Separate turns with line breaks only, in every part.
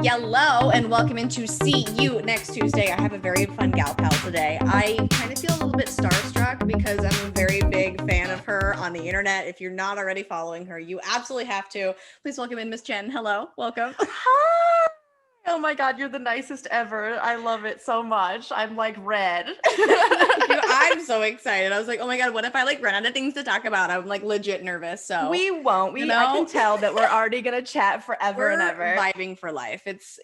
Yellow, and welcome into See You Next Tuesday. I have a very fun gal pal today. I kind of feel a little bit starstruck because I'm a very big fan of her on the internet. If you're not already following her, you absolutely have to. Please welcome in Miss Jenn. Hello, welcome.
Hi! Oh my God, you're the nicest ever. I love it so much. I'm like red.
I'm so excited. I was like, oh my God, what if I like run out of things to talk about? I'm like legit nervous. So
We won't. I can tell that we're already gonna chat forever and ever.
Vibing for life. It's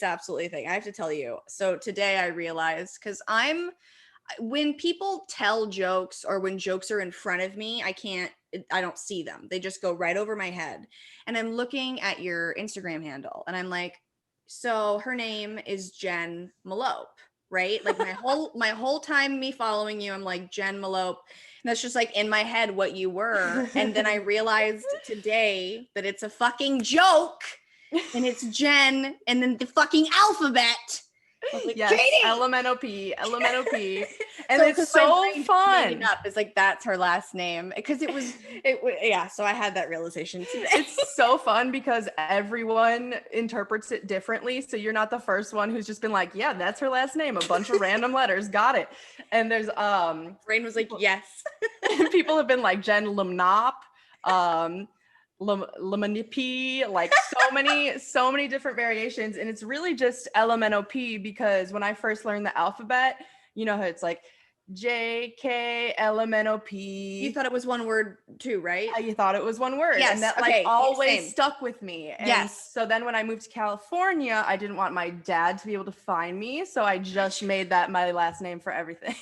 absolutely a thing. I have to tell you. So today I realized, because when people tell jokes or when jokes are in front of me, I don't see them. They just go right over my head. And I'm looking at your Instagram handle and I'm like, so her name is jennlmnop, right? Like my whole time me following you, I'm like jennlmnop. And that's just like in my head what you were. And then I realized today that it's a fucking joke and it's Jenn and then the fucking alphabet.
Like, yes, LMNOP. And
so,
it's so fun.
It's like that's her last name because it was yeah. So I had that realization today.
It's so fun because everyone interprets it differently. So you're not the first one who's just been like, yeah, that's her last name. A bunch of random letters, got it. And there's
brain was like, yes.
People have been like jennlmnop, LMNOP, like so many different variations. And it's really just LMNOP because when I first learned the alphabet, you know how it's like JKLMNOP.
You thought it was one word too, right?
You thought it was one word.
Yes.
And that always stuck with me. And
yes.
So then when I moved to California, I didn't want my dad to be able to find me. So I just made that my last name for everything.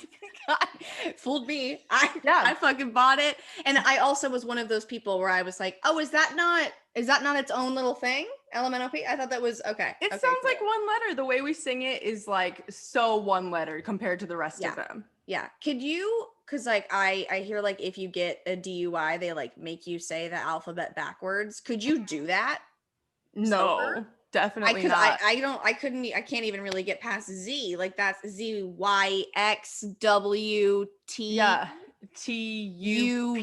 God, fooled me. I fucking bought it. And I also was one of those people where I was like, oh, is that not its own little thing? LMNOP? I thought that was okay.
It sounds cool. Like one letter. The way we sing it is like so one letter compared to the rest of them.
Yeah. Could you, because like I hear like if you get a DUI, they like make you say the alphabet backwards. Could you do that?
No, sober? Definitely not.
I can't even really get past Z. Like that's ZYXWT.
Yeah. TUPV.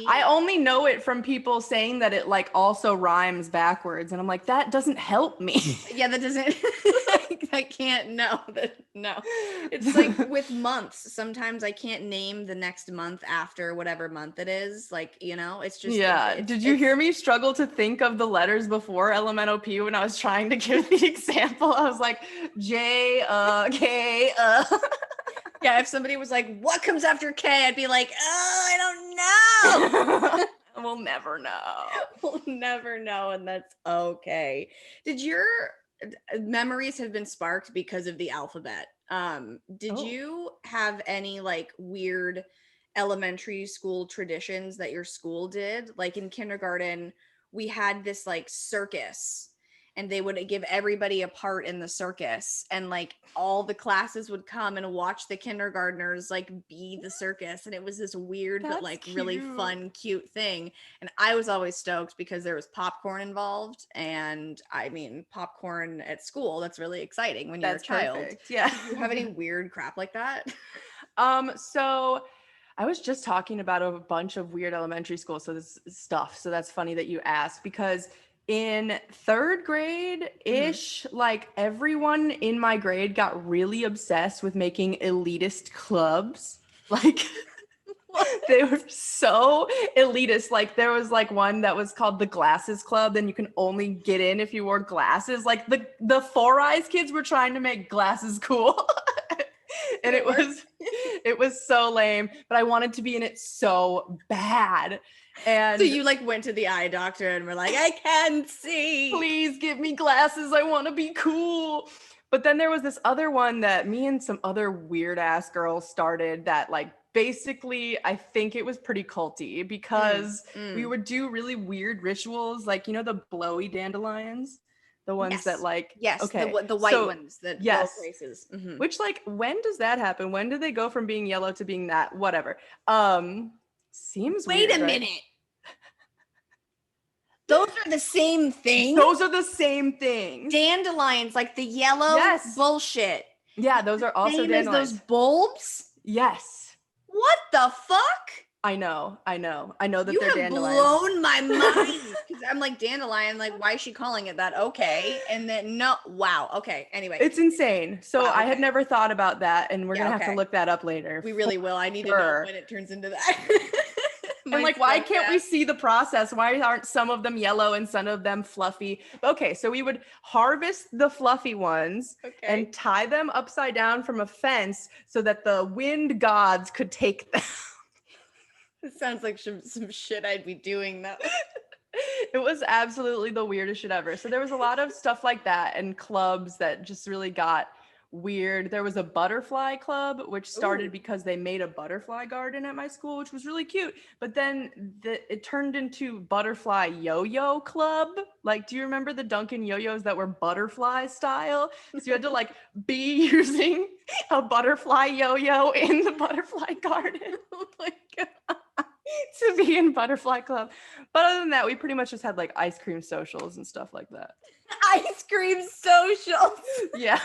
I only know it from people saying that it like also rhymes backwards, and I'm like, that doesn't help me.
Yeah, that doesn't. I can't. No. It's like with months. Sometimes I can't name the next month after whatever month it is. Like it's just.
Yeah. Did you hear me struggle to think of the letters before LMNOP when I was trying to give the example? I was like J K.
Yeah, if somebody was like, what comes after K? I'd be like, oh, I don't know.
We'll never know.
We'll never know, and that's okay. Did your memories have been sparked because of the alphabet? Did you have any like weird elementary school traditions that your school did? Like in kindergarten, we had this like circus. And they would give everybody a part in the circus, and like all the classes would come and watch the kindergartners like be the circus, and it was this weird but like cute. Really fun, cute thing. And I was always stoked because there was popcorn involved, and I mean popcorn at school. That's really exciting when you're a child.
Perfect. Yeah.
Do you have any weird crap like that?
So I was just talking about a bunch of weird elementary school so that's funny that you asked because in third grade-ish, like everyone in my grade got really obsessed with making elitist clubs. Like they were so elitist. Like there was like one that was called the Glasses Club. Then you can only get in if you wore glasses. Like the Four Eyes kids were trying to make glasses cool. And it was so lame, but I wanted to be in it so bad. And
so you like went to the eye doctor and were like, I can't see.
Please give me glasses. I want to be cool. But then there was this other one that me and some other weird ass girls started that like basically I think it was pretty culty because we would do really weird rituals like, the blowy dandelions. The ones that like,
okay. The white ones that go places. Mm-hmm.
Which like, when does that happen? When do they go from being yellow to being that? Whatever. Seems
Wait
weird,
a minute. Those are the same thing?
Those are the same things.
Dandelions, like the yellow bullshit.
Yeah, those are also
same
dandelions.
As those bulbs?
Yes.
What the fuck?
I know that
You
they're
have
dandelions.
blown my mind. Because I'm like, dandelion, like, why is she calling it that? Okay. And then, no, wow. Okay. Anyway.
It's insane. So
Wow,
I had
okay.
never thought about that, and we're
Yeah,
gonna have to
okay.
look that up later.
We really will. I need to know
Sure.
when it turns into that.
And
My
like, why can't we
stepdad.
see the process? Why aren't some of them yellow and some of them fluffy? Okay, so we would harvest the fluffy ones
Okay.
and tie them upside down from a fence so that the wind gods could take them.
It sounds like some shit I'd be doing though.
It was absolutely the weirdest shit ever. So there was a lot of stuff like that and clubs that just really got weird. There was a butterfly club, which started
Ooh.
because they made a butterfly garden at my school, which was really cute. But then it turned into butterfly yo-yo club. Like, do you remember the Dunkin' yo-yos that were butterfly style? So you had to like be using a butterfly yo-yo in the butterfly garden.
Oh my God.
To be in butterfly club. But other than that, we pretty much just had like ice cream socials and stuff like that.
Ice cream socials.
Yeah.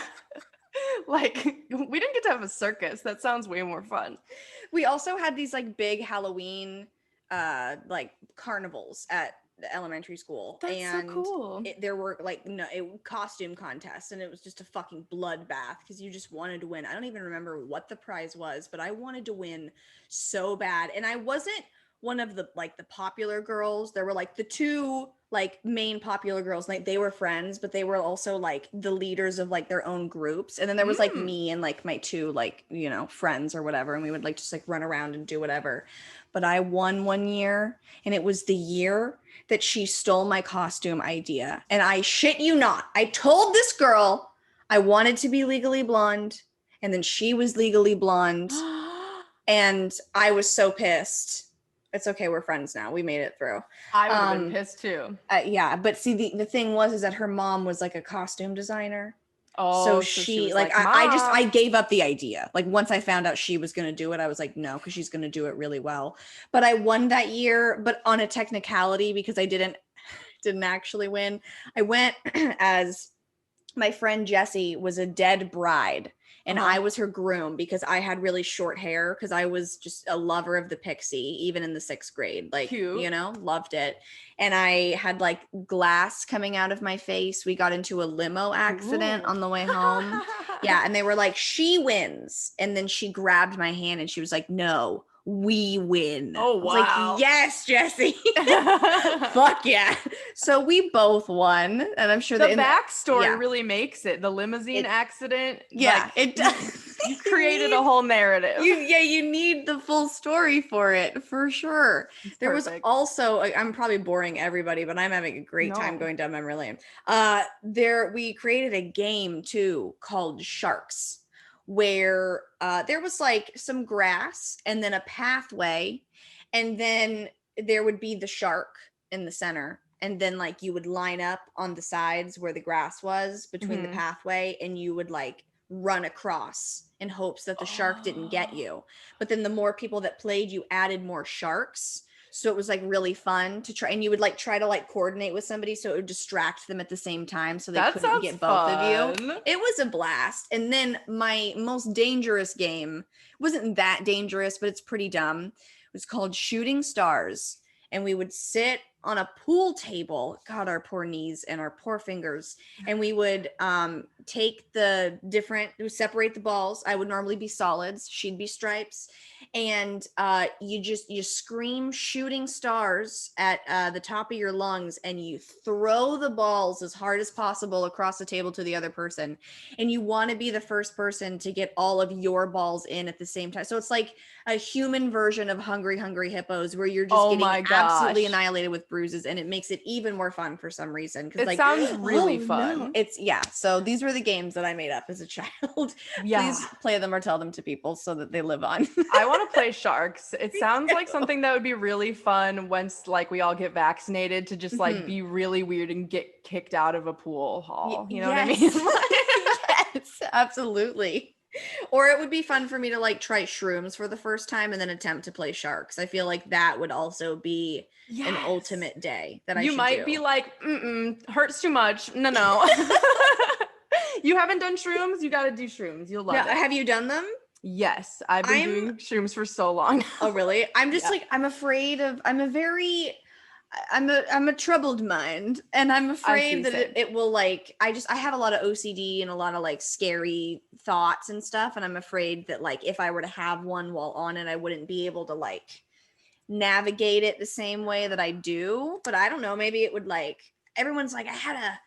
Like, we didn't get to have a circus. That sounds way more fun.
We also had these like big Halloween like carnivals at the elementary school.
That's so cool.
There were like costume contests, and it was just a fucking bloodbath because you just wanted to win. I don't even remember what the prize was, but I wanted to win so bad. And I wasn't one of the like the popular girls. There were like the two like main popular girls, like they were friends, but they were also like the leaders of like their own groups. And then there was like me and like my two like, you know, friends or whatever, and we would like just like run around and do whatever. But I won one year, and it was the year that she stole my costume idea. And I shit you not, I told this girl I wanted to be Legally Blonde, and then she was Legally Blonde, and I was so pissed. It's okay, we're friends now. We made it through.
I would have been pissed too.
Yeah, but see, the thing was is that her mom was like a costume designer.
Oh,
So
she was
like
like,
I
"Mom."
gave up the idea. Like once I found out she was going to do it, I was like, no, because she's going to do it really well. But I won that year, but on a technicality because I didn't actually win. I went as my friend Jessie was a dead bride, and I was her groom because I had really short hair because I was just a lover of the pixie, even in the 6th grade. Like,
Cute.
you know, loved it. And I had like glass coming out of my face. We got into a limo accident on the way home. Yeah. And they were like, she wins. And then she grabbed my hand and she was like, no, we win.
Oh,
I was
wow.
like, yes, Jessie. Fuck yeah. So we both won. And I'm sure
The
that
backstory really makes it. The limousine accident.
Yeah,
like,
it does.
You created a whole narrative.
You need the full story for it, for sure. There was
perfect.
also, I'm probably boring everybody, but I'm having a great time going down memory lane. We created a game too called Sharks, where there was like some grass and then a pathway, and then there would be the shark in the center, and then like you would line up on the sides where the grass was between the pathway, and you would like run across in hopes that the shark didn't get you. But then the more people that played, you added more sharks. So it was like really fun to try, and you would like try to like coordinate with somebody so it would distract them at the same time so they couldn't get both of you. It was a blast. And then my most dangerous game wasn't that dangerous, but it's pretty dumb. It was called Shooting Stars. And we would sit on a pool table, God, our poor knees and our poor fingers, and we would separate the balls. I would normally be solids, she'd be stripes, and you scream shooting stars at the top of your lungs, and you throw the balls as hard as possible across the table to the other person, and you want to be the first person to get all of your balls in at the same time. So it's like a human version of Hungry Hungry Hippos, where you're just getting absolutely annihilated with bruises, and it makes it even more fun for some reason.
It like, sounds really fun.
No. It's so these were the games that I made up as a child. Please play them or tell them to people so that they live on.
I want to play Sharks. It sounds like something that would be really fun once like we all get vaccinated, to just like be really weird and get kicked out of a pool hall. You know what I mean?
Yes, absolutely. Or it would be fun for me to like try shrooms for the first time and then attempt to play Sharks. I feel like that would also be an ultimate day that
you might be like, hurts too much. No. You haven't done shrooms? You got to do shrooms. You'll love it.
Have you done them?
Yes, I've been
I'm
doing shrooms for so long.
Oh, really? I'm just
Yeah.
like, I'm afraid of, I'm a troubled mind, and I'm
I see,
afraid that
same.
it will like, I have a lot of OCD and a lot of like scary thoughts and stuff. And I'm afraid that like, if I were to have one while on it, I wouldn't be able to like navigate it the same way that I do. But I don't know, maybe it would like, everyone's like, I had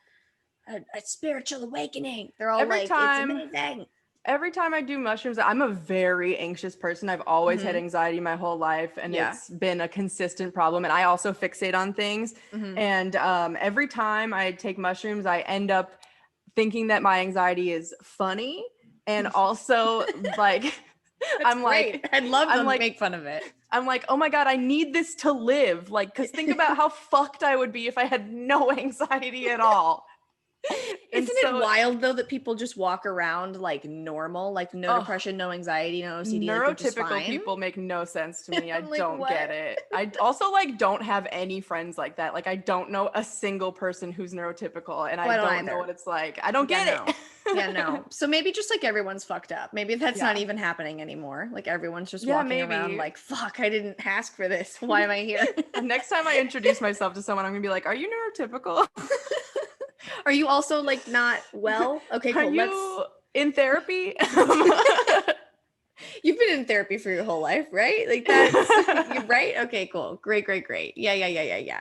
a spiritual awakening. They're all
Every
like, it's
time
amazing.
every time I do mushrooms, I'm a very anxious person. I've always had
Hmm.
anxiety my whole life, and
Yeah.
it's been a consistent problem. And I also fixate on things.
Hmm.
And every time I take mushrooms, I end up thinking that my anxiety is funny. And also, like,
That's
I'm
great.
like,
I'd love
I'm
them to
like,
make fun of it.
I'm like, oh my God, I need this to live. Like, because think about how fucked I would be if I had no anxiety at all. And
Isn't it
so,
wild though that people just walk around like normal, like no
oh,
depression, no anxiety, no OCD, like they're just
neurotypical
fine?
people make no sense to me. I
I'm like,
don't
what?
get it. I also like don't have any friends like that. Like I don't know a single person who's neurotypical, and
Oh,
I
I don't
don't know
either.
what it's like. I don't
Yeah,
get
no. Yeah,
it.
no. So maybe just like everyone's fucked up. Maybe that's not
Yeah.
even happening anymore. Like everyone's just
Yeah,
walking around
maybe.
like, fuck, I didn't ask for this. Why am I here?
The next time I introduce myself to someone, I'm gonna be like, "Are you neurotypical?
Are you also like not well? Okay,
Are
cool. Let's
you in therapy?"
You've been in therapy for your whole life, right? Like that's you right? Okay, cool. Great, great, great. Yeah, yeah, yeah, yeah, yeah.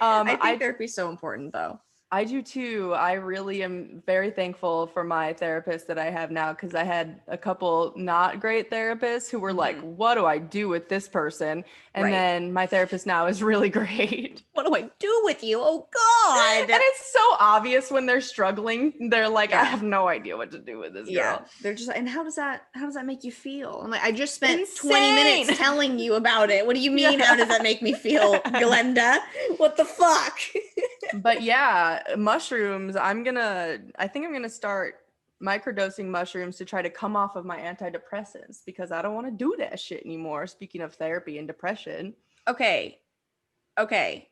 I think
I
therapy's so important though.
I do too. I really am very thankful for my therapist that I have now, because I had a couple not great therapists who were like,
Mhm.
what do I do with this person? And
Right.
then my therapist now is really great.
What do I do with you? Oh
And
God.
it's so obvious when they're struggling. They're like, I
Yeah.
have no idea what to do with this
Yeah.
girl.
They're just and how does that make you feel? I'm like, I just spent 20
Insane.
minutes telling you about it. What do you mean? How does
Yeah.
that make me feel, Glenda? What the fuck?
But yeah, mushrooms, I think I'm gonna start microdosing mushrooms to try to come off of my antidepressants, because I don't want to do that shit anymore. Speaking of therapy and depression,
Okay. Okay.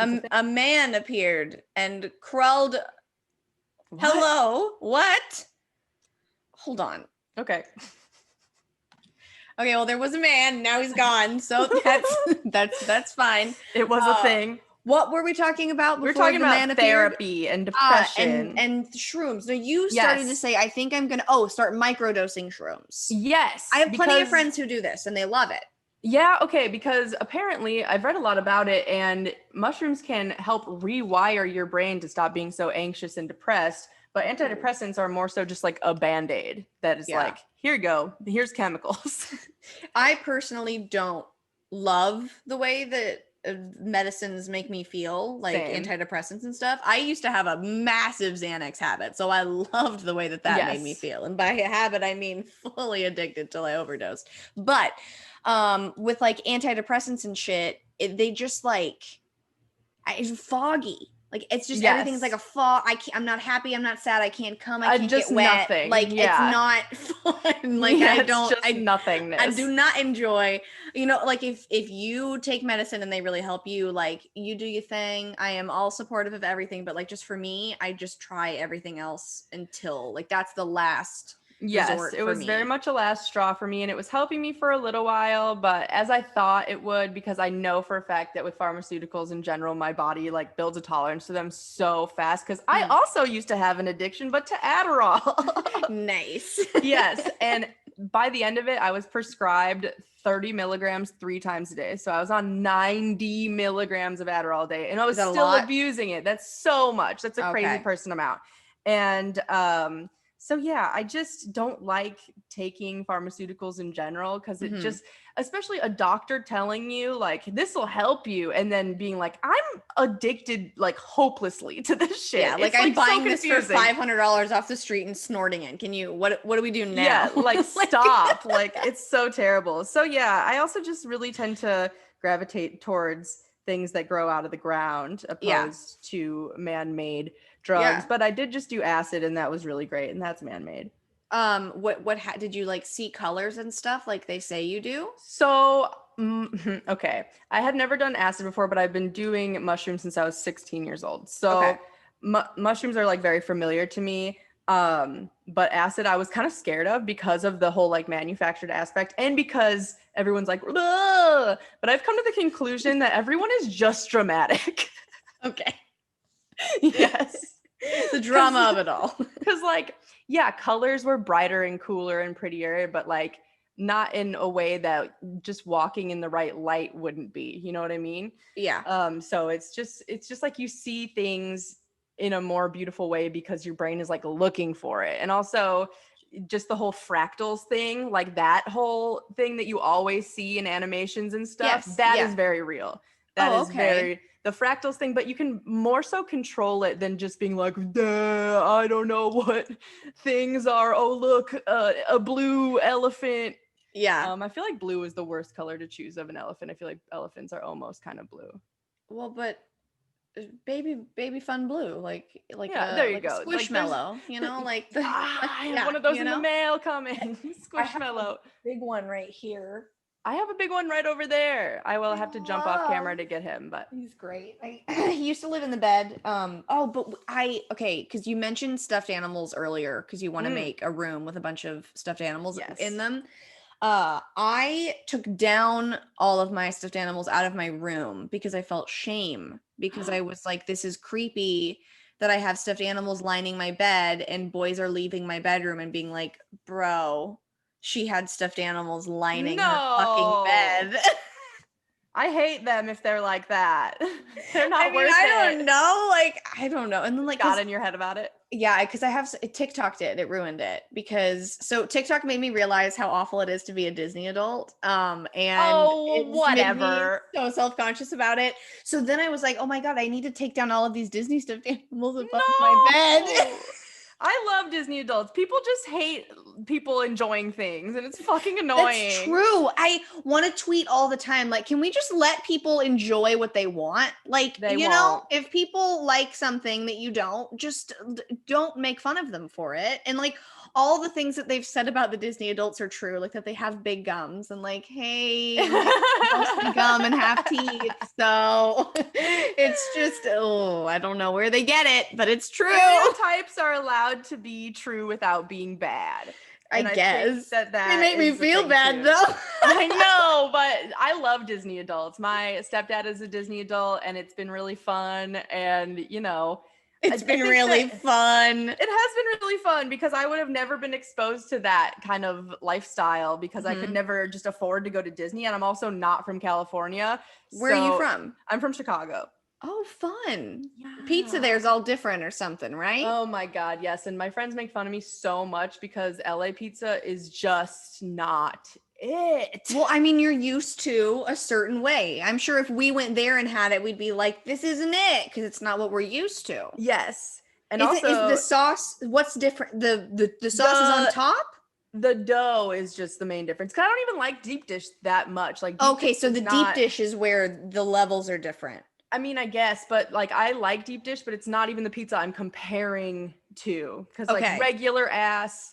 it's a thing.
A man appeared and crawled.
What?
Hello? What? Hold on.
Okay.
Okay, well, there was a man. Now he's gone. So that's fine.
It was a
Uh,
thing.
what were we talking about
We're
before
talking
the man
about
appeared?
therapy and depression.
And shrooms. So you started to
Yes.
say, I think I'm gonna start microdosing shrooms. I
Yes,
have plenty of
because
friends who do this and they love it.
yeah, okay, because apparently I've read a lot about it, and mushrooms can help rewire your brain to stop being so anxious and depressed. But antidepressants are more so just like a band-aid that is
Yeah.
like, here you go, here's chemicals.
I personally don't love the way that medicines make me feel, like
Same.
antidepressants and stuff. I used to have a massive Xanax habit, so I loved the way that made me
Yes.
feel. And by habit, I mean fully addicted till I overdosed. But with like antidepressants and shit, they just like it's foggy. Like it's just everything's like
Yes.
a fog. I'm not happy. I'm not sad. I can't come. I can't
Just
get wet.
nothing.
Like it's
Yeah.
not fun. Like
Yeah,
I
it's
don't.
just
I do
nothingness.
not enjoy. Like if you take medicine and they really help you, like you do your thing. I am all supportive of everything. But like just for me, I just try everything else until like that's the last
Yes,
resort
it
for
was very
me.
much a last straw for me, and it was helping me for a little while, but as I thought it would, because I know for a fact that with pharmaceuticals in general, my body like builds a tolerance to them so fast, because I
Mm.
also used to have an addiction, but to Adderall.
Nice.
Yes, and by the end of it, I was prescribed 30 milligrams 3 times a day. So I was on 90 milligrams of Adderall a day, and I
Is
was
that a
still
lot?
abusing it. That's so much. That's a crazy
Okay.
person amount. And so yeah, I just don't like taking pharmaceuticals in general, because it
Mhm.
just, especially a doctor telling you like this will help you, and then being like, I'm addicted like hopelessly to this
Yeah,
shit.
like
It's
I'm
like so
buying this for
confusing.
$500 off the street and snorting it. Can you what do we do
Yeah,
now?
like
Like
stop. Like it's so terrible. So yeah, I also just really tend to gravitate towards things that grow out of the ground
yeah.
opposed to man-made drugs.
Yeah.
But I did just do acid, and that was really great, and that's man-made.
Did you like see colors and stuff like they say you do?
So okay, I had never done acid before, but I've been doing mushrooms since I was 16 years old.
Okay.
So mushrooms are like very familiar to me. But acid I was kind of scared of because of the whole like manufactured aspect and because everyone's like, ugh! But I've come to the conclusion that everyone is just dramatic.
Okay.
Yes.
The drama of it all.
Because like, yeah, colors were brighter and cooler and prettier, but like not in a way that just walking in the right light wouldn't be. You know what I mean?
Yeah.
So it's just like you see things in a more beautiful way because your brain is like looking for it. And also just the whole fractals thing, like that whole thing that you always see in animations and stuff,
Yes.
that
Yeah.
is very real. That
Oh,
is
okay.
very the fractals thing, but you can more so control it than just being like, duh, I don't know what things are. Oh, look, a blue elephant.
Yeah.
I feel like blue is the worst color to choose of an elephant. I feel like elephants are almost kind of blue.
Well, but baby fun blue,
Yeah, there you
like a
go. Like there's
squishmallow, you know, like the
I have
yeah,
one of those
you
in the
know.
mail coming.
I have a
Squishmallow.
big one right here.
I have a big one right over there. I will
I
have to jump off
love.
camera to get him, but
He's great. He used to live in the bed. Oh, but okay, because you mentioned stuffed animals earlier, because you want to make a room with a bunch of stuffed animals in
yes.
them. I took down all of my stuffed animals out of my room because I felt shame because I was like, this is creepy that I have stuffed animals lining my bed and boys are leaving my bedroom and being like, bro, she had stuffed animals lining her fucking
No.
bed.
I hate them if they're like that. They're
I
not
mean,
worth
I
it.
don't know. Like, I don't know. And then, like,
Got in your head about it?
yeah, because I have TikTok it ruined it because so TikTok made me realize how awful it is to be a Disney adult. And
Oh,
it just made me
whatever.
so self-conscious about it. So then I was like, oh my God, I need to take down all of these Disney stuffed animals above my bed.
No. I love Disney adults. People just hate people enjoying things, and it's fucking annoying.
That's true. I want to tweet all the time. Like, can we just let people enjoy what they want? Like,
They
you know,
won't.
if people like something that you don't, just don't make fun of them for it. And like all the things that they've said about the Disney adults are true, like that they have big gums and like, hey, like mostly gum and half teeth. So it's just, oh, I don't know where they get it, but it's true.
Stereotypes are allowed to be true without being bad.
I guess
think that
they make me
is the
feel
thing,
bad
too.
though.
I know, but I love Disney adults. My stepdad is a Disney adult, and it's been really fun. And you know,
It's
I
been
think
really fun.
it has been really fun because I would have never been exposed to that kind of lifestyle because I could never just afford to go to Disney, and I'm also not from California.
Where are you from?
I'm from Chicago.
Oh, fun. Pizza
Yeah.
there's all different or something, right?
Oh my God, yes. And my friends make fun of me so much because LA pizza is just not it.
Well, I mean, you're used to a certain way. I'm sure if we went there and had it, we'd be like, this isn't it, because it's not what we're used to.
Yes. And
Is
also
the sauce, what's different? The sauce is on top?
the dough is just the main difference. 'Cause I don't even like deep dish that much. Like
Okay, so the deep dish is where the levels are different.
I mean, I guess, but like I like deep dish, but it's not even the pizza I'm comparing to. Because like regular ass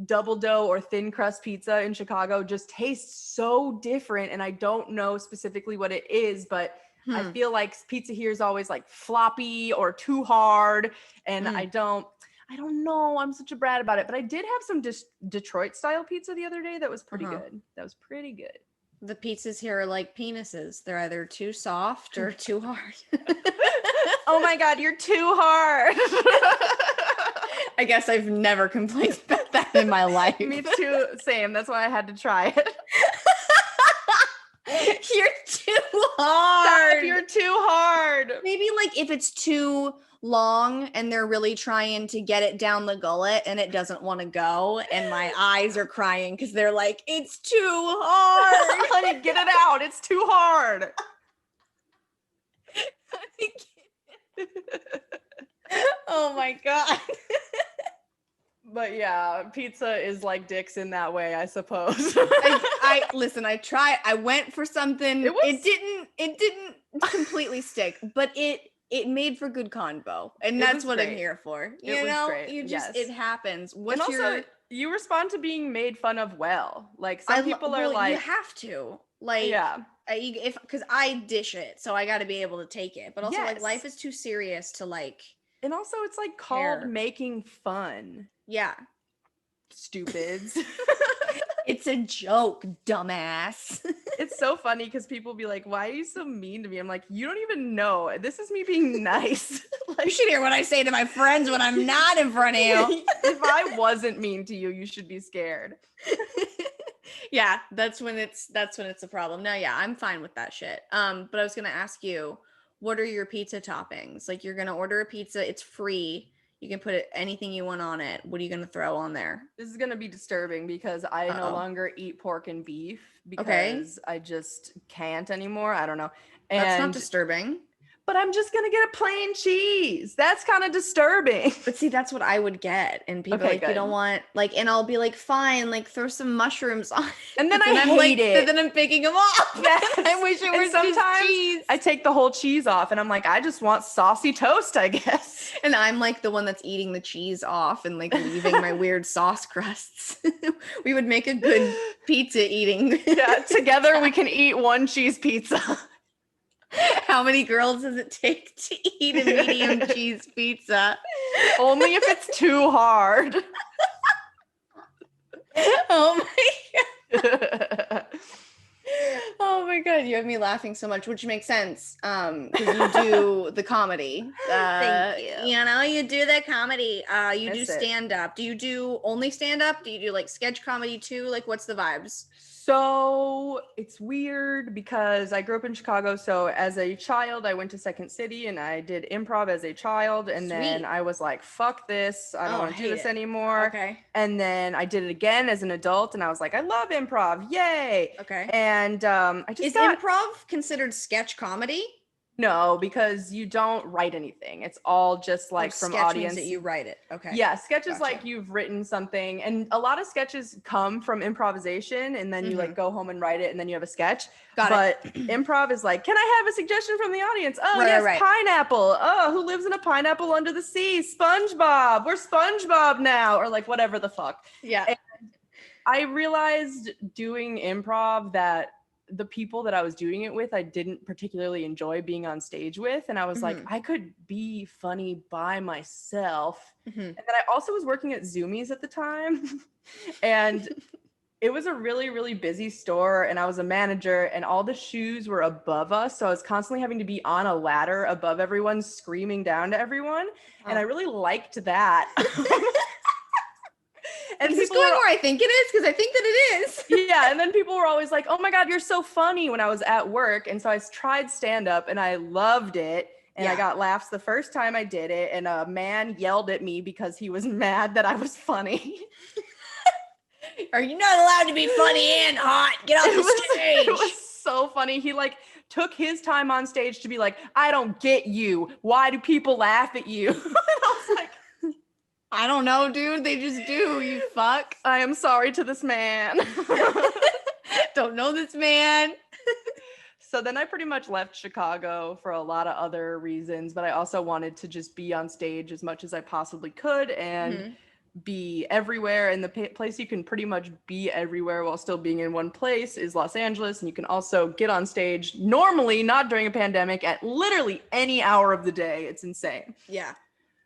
double dough or thin crust pizza in Chicago just tastes so different. And I don't know specifically what it is, but I feel like pizza here is always like floppy or too hard. And I don't know. I'm such a brat about it. But I did have some Detroit style pizza the other day that was pretty good. That was pretty good.
The pizzas here are like penises. They're either too soft or too hard.
Oh my God, you're too hard.
I guess I've never complained about that in my life.
Me too. Same. That's why I had to try it.
You're too hard.
Stop, you're too hard.
Maybe like if it's too long and they're really trying to get it down the gullet and it doesn't want to go and my eyes are crying because they're like, it's too hard.
Honey, get it out. It's too hard.
Oh my God.
But yeah, pizza is like dicks in that way, I suppose.
I listen, I tried. I went for something. It didn't completely stick, but it made for good convo. And that's what I'm here for. You know,
great.
you just it happens.
And also, you respond to being made fun of well. Like some people are like,
you have to. Like,
yeah.
Because I dish it, so I got to be able to take it. But also, like, life is too serious to like
And also it's like called making fun.
Yeah.
Stupids.
It's a joke, dumbass.
It's so funny because people be like, why are you so mean to me? I'm like, you don't even know. This is me being nice.
Like, you should hear what I say to my friends when I'm not in front of you.
If I wasn't mean to you, you should be scared.
Yeah, that's when it's a problem. No, yeah, I'm fine with that shit. But I was gonna ask you, what are your pizza toppings? Like, you're gonna order a pizza, it's free. You can put anything you want on it. What are you gonna throw on there?
This is gonna be disturbing because I no longer eat pork and beef because I just can't anymore. I don't know.
That's not disturbing.
But I'm just gonna get a plain cheese. That's kind of disturbing.
But see, that's what I would get. And people like, you don't want, like, and I'll be like, fine, like, throw some mushrooms on it.
And then I hate it.
Then I'm picking them off.
Yes.
I wish it was just cheese.
I take the whole cheese off and I'm like, I just want saucy toast, I guess.
And I'm like the one that's eating the cheese off and like leaving my weird sauce crusts. We would make a good pizza eating.
Yeah, together we can eat one cheese pizza.
How many girls does it take to eat a medium cheese pizza?
Only if it's too hard.
Oh my god. Oh my god, you have me laughing so much, which makes sense. Because you do the comedy.
Thank you.
You know, you do the comedy. You
That's
do stand-up. Do you do only stand-up? Do you do like sketch comedy too? Like, what's the vibes?
So it's weird because I grew up in Chicago. So as a child, I went to Second City and I did improv as a child. And then I was like, fuck this. I don't want to do this anymore.
Okay.
And then I did it again as an adult and I was like, I love improv. Yay.
Okay.
And I just
Is improv considered sketch comedy?
No, because you don't write anything. It's all just like from
sketch
audience.
Means that you write it. Okay.
Yeah, sketch is like you've written something, and a lot of sketches come from improvisation, and then you like go home and write it, and then you have a sketch. But improv is like, can I have a suggestion from the audience? Oh, yes, pineapple. Oh, who lives in a pineapple under the sea? SpongeBob. We're SpongeBob now, or like whatever the fuck.
Yeah.
And I realized doing improv that the people that I was doing it with, I didn't particularly enjoy being on stage with. And I was like, I could be funny by myself. And then I also was working at Zoomies at the time. And it was a really, really busy store. And I was a manager and all the shoes were above us. So I was constantly having to be on a ladder above everyone, screaming down to everyone. And I really liked that.
And is this going where I think it is? Because I think that it is.
Yeah. And then people were always like, oh my God, you're so funny when I was at work. And so I tried stand-up and I loved it. And I got laughs the first time I did it. And a man yelled at me because he was mad that I was funny.
Are you not allowed to be funny and hot? Get off the stage.
It was so funny. He like took his time on stage to be like, I don't get you. Why do people laugh at you? And I was like,
I don't know, dude. They just do. You fuck.
I am sorry to this man.
Don't know this man.
So then I pretty much left Chicago for a lot of other reasons, but I also wanted to just be on stage as much as I possibly could and be everywhere. And the place you can pretty much be everywhere while still being in one place is Los Angeles. And you can also get on stage normally, not during a pandemic, at literally any hour of the day. It's insane.
Yeah.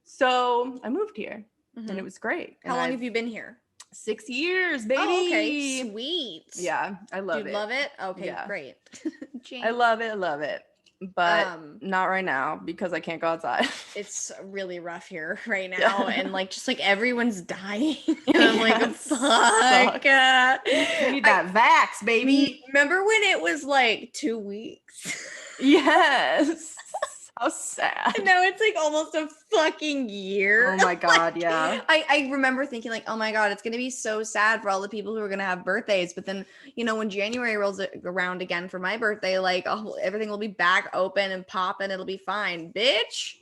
So I moved here. And it was great.
How long have you been here?
6 years, baby.
Oh, okay. Sweet.
Yeah, I love it.
Do you love it? Okay, great.
I love it. But not right now because I can't go outside.
It's really rough here right now. And like, just like everyone's dying. And I'm like, fuck.
You need that vax, baby.
Remember when it was like 2 weeks?
Yes. How sad.
Now it's like almost a fucking year.
Oh my God, yeah.
I remember thinking like, oh my God, it's going to be so sad for all the people who are going to have birthdays. But then, you know, when January rolls around again for my birthday, like everything will be back open and popping. It'll be fine. Bitch,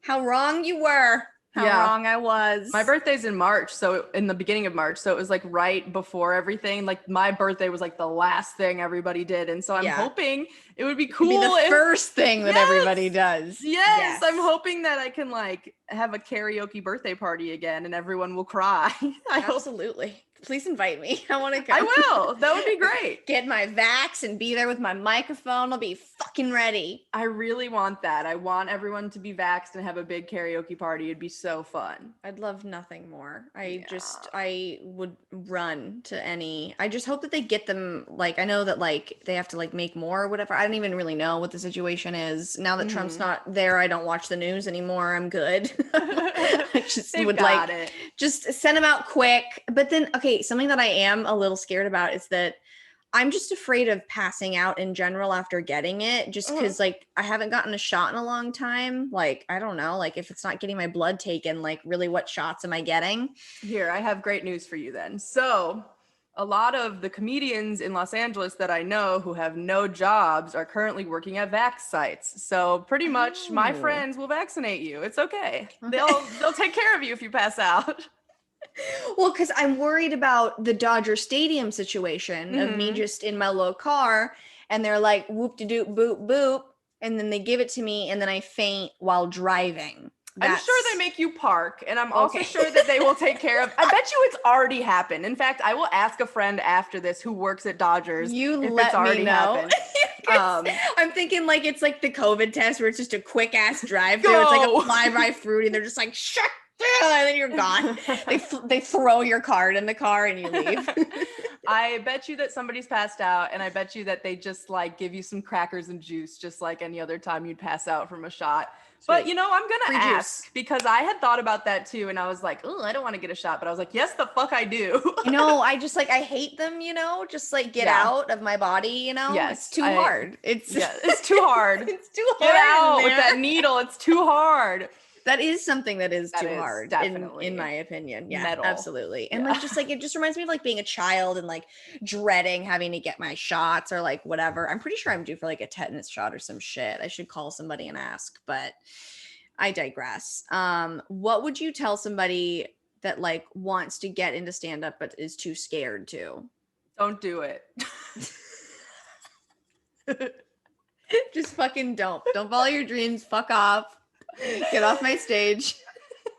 how wrong you were. How wrong I was.
My birthday's in March, so in the beginning of March. So it was like right before everything. Like my birthday was like the last thing everybody did. And so I'm hoping it would be cool.
It'd be the first thing that everybody does.
Yes. I'm hoping that I can like have a karaoke birthday party again and everyone will cry.
Absolutely. Please invite me. I want to go.
I will. That would be great.
Get my vax and be there with my microphone. I'll be fucking ready.
I really want that. I want everyone to be vaxxed and have a big karaoke party. It'd be so fun.
I'd love nothing more. I would run to any. I just hope that they get them, like, I know that, like, they have to, like, make more or whatever. I don't even really know what the situation is. Now that Trump's not there, I don't watch the news anymore. I'm good. I just would, like, just send them out quick. But then, okay, something that I am a little scared about is that I'm just afraid of passing out in general after getting it, just because, like, I haven't gotten a shot in a long time. Like, I don't know, like, if it's not getting my blood taken, like, really, what shots am I getting?
Here, I have great news for you then. So, a lot of the comedians in Los Angeles that I know who have no jobs are currently working at vax sites. So, pretty much my friends will vaccinate you. It's okay. They'll take care of you if you pass out.
Well, because I'm worried about the Dodger Stadium situation of me just in my little car, and they're like, whoop-de-doop, boop, boop, and then they give it to me, and then I faint while driving.
I'm sure they make you park, and I'm also sure that they will take care of. I bet you it's already happened. In fact, I will ask a friend after this who works at Dodgers if it's already happened.
I'm thinking, like, it's like the COVID test where it's just a quick ass drive through. It's like a fly-by fruity, and they're just like, shut. And then you're gone. They throw your card in the car and you leave.
I bet you that somebody's passed out, and I bet you that they just, like, give you some crackers and juice just like any other time you'd pass out from a shot. But, you know, I'm gonna ask because I had thought about that too, and I was like, oh, I don't want to get a shot, but I was like, yes, the fuck I do.
You know, I just, like, I hate them, you know, just, like, get out of my body, you know. It's too hard. It's
too hard.
It's too hard.
Get out with that needle. It's too hard.
That is something that is too hard, definitely, in my opinion. Yeah, absolutely. And like, just like, it just reminds me of, like, being a child and, like, dreading having to get my shots or, like, whatever. I'm pretty sure I'm due for, like, a tetanus shot or some shit. I should call somebody and ask, but I digress. What would you tell somebody that, like, wants to get into stand-up but is too scared to?
Don't do it.
Just fucking don't follow your dreams. Fuck off. Get off my stage.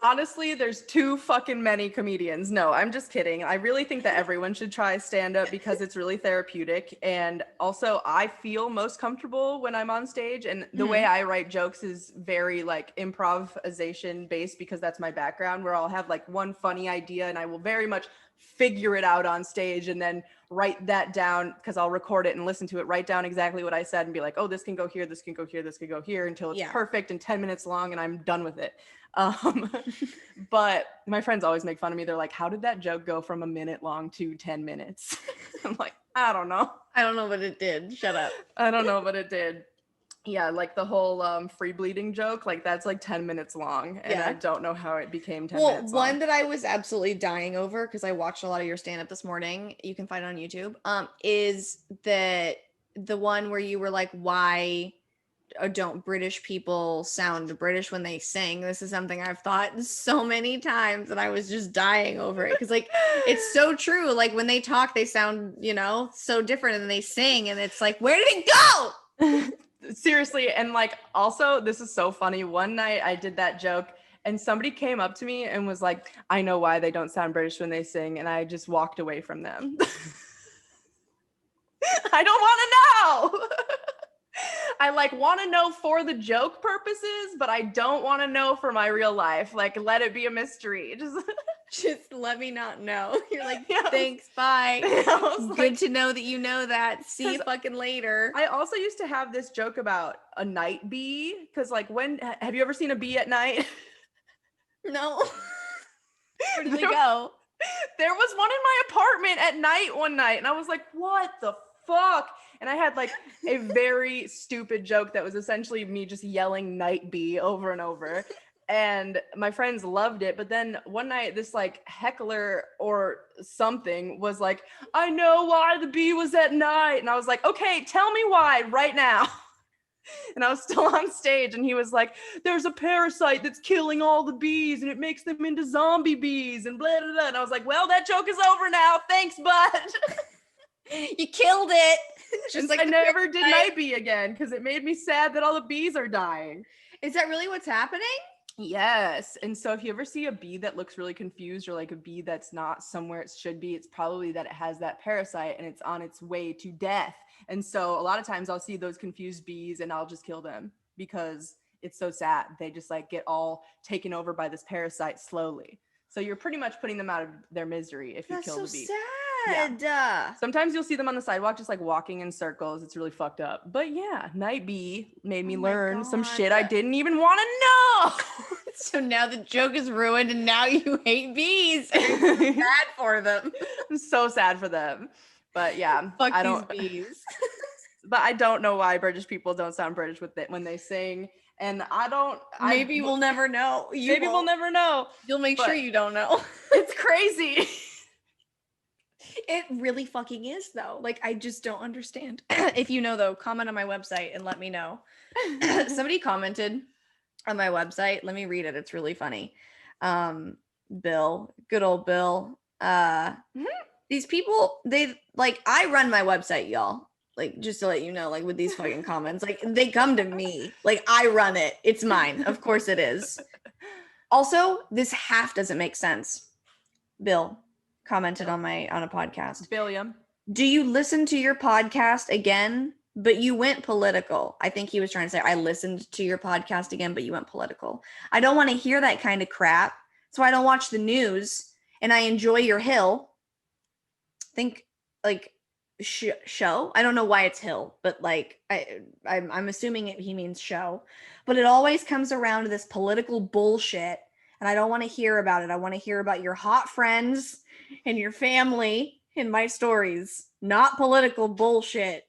Honestly, there's too fucking many comedians. No, I'm just kidding. I really think that everyone should try stand-up because it's really therapeutic. And also, I feel most comfortable when I'm on stage. And the way I write jokes is very, like, improvisation based because that's my background, where I'll have, like, one funny idea and I will very much figure it out on stage and then write that down because I'll record it and listen to it, write down exactly what I said and be like, oh, this can go here, this can go here, this can go here until it's perfect and 10 minutes long and I'm done with it. But my friends always make fun of me. They're like, how did that joke go from a minute long to 10 minutes? I'm like, I don't know.
I don't know what it did. Shut up.
I don't know what it did. Yeah, like the whole free bleeding joke, like that's like 10 minutes long. And I don't know how it became 10 minutes long.
One that I was absolutely dying over, because I watched a lot of your stand-up this morning, you can find it on YouTube, is the one where you were like, why don't British people sound British when they sing? This is something I've thought so many times, and I was just dying over it because, like, it's so true. Like, when they talk, they sound, you know, so different than they sing, and it's like, where did it go?
Seriously. And, like, also, this is so funny. One night I did that joke and somebody came up to me and was like, I know why they don't sound British when they sing, and I just walked away from them. I don't want to know. I, like, want to know for the joke purposes, but I don't want to know for my real life. Like, let it be a mystery.
Just let me not know. You're like, thanks, bye. Good like, to know that you know that. See you fucking later.
I also used to have this joke about a night bee, because, like, have you ever seen a bee at night?
No. Where did they go?
There was one in my apartment at night one night, and I was like, what the fuck? And I had, like, a very stupid joke that was essentially me just yelling night bee over and over. And my friends loved it. But then one night, this, like, heckler or something was like, I know why the bee was at night. And I was like, okay, tell me why right now. And I was still on stage, and he was like, there's a parasite that's killing all the bees and it makes them into zombie bees and blah, blah, blah. And I was like, well, that joke is over now. Thanks, bud.
You killed it.
Just like I never did night bee again because it made me sad that all the bees are dying.
Is that really what's happening?
Yes. And so if you ever see a bee that looks really confused or like a bee that's not somewhere it should be, it's probably that it has that parasite and it's on its way to death. And so a lot of times I'll see those confused bees and I'll just kill them because it's so sad. They just like get all taken over by this parasite slowly. So you're pretty much putting them out of their misery if you
That's
kill
so
the bee. Yeah.
sad.
Sometimes you'll see them on the sidewalk just like walking in circles. It's really fucked up. But yeah, night bee made me learn some shit I didn't even want to know.
So now the joke is ruined and now you hate bees. I'm sad for them.
I'm so sad for them. But yeah,
Fuck
I
these
don't
bees.
but I don't know why British people don't sound British with it when they sing. And
Maybe we'll never know.
We'll never know.
You'll make sure you don't know.
It's crazy.
It really fucking is though. Like I just don't understand. If you know though, comment on my website and let me know. Somebody commented on my website. Let me read it. It's really funny. Bill, good old Bill. These people, I run my website, y'all. Like just to let you know, like with these fucking comments, like they come to me. Like I run it. It's mine. Of course it is. Also, this half doesn't make sense. Bill commented on a podcast.
Billiam.
Do you listen to your podcast again, but you went political? I think he was trying to say, I listened to your podcast again, but you went political. I don't want to hear that kind of crap. So I don't watch the news and I enjoy your hill. Think like show. I don't know why it's hill, but like I'm assuming he means show. But it always comes around to this political bullshit and I don't want to hear about it. I want to hear about your hot friends and your family in my stories, not political bullshit.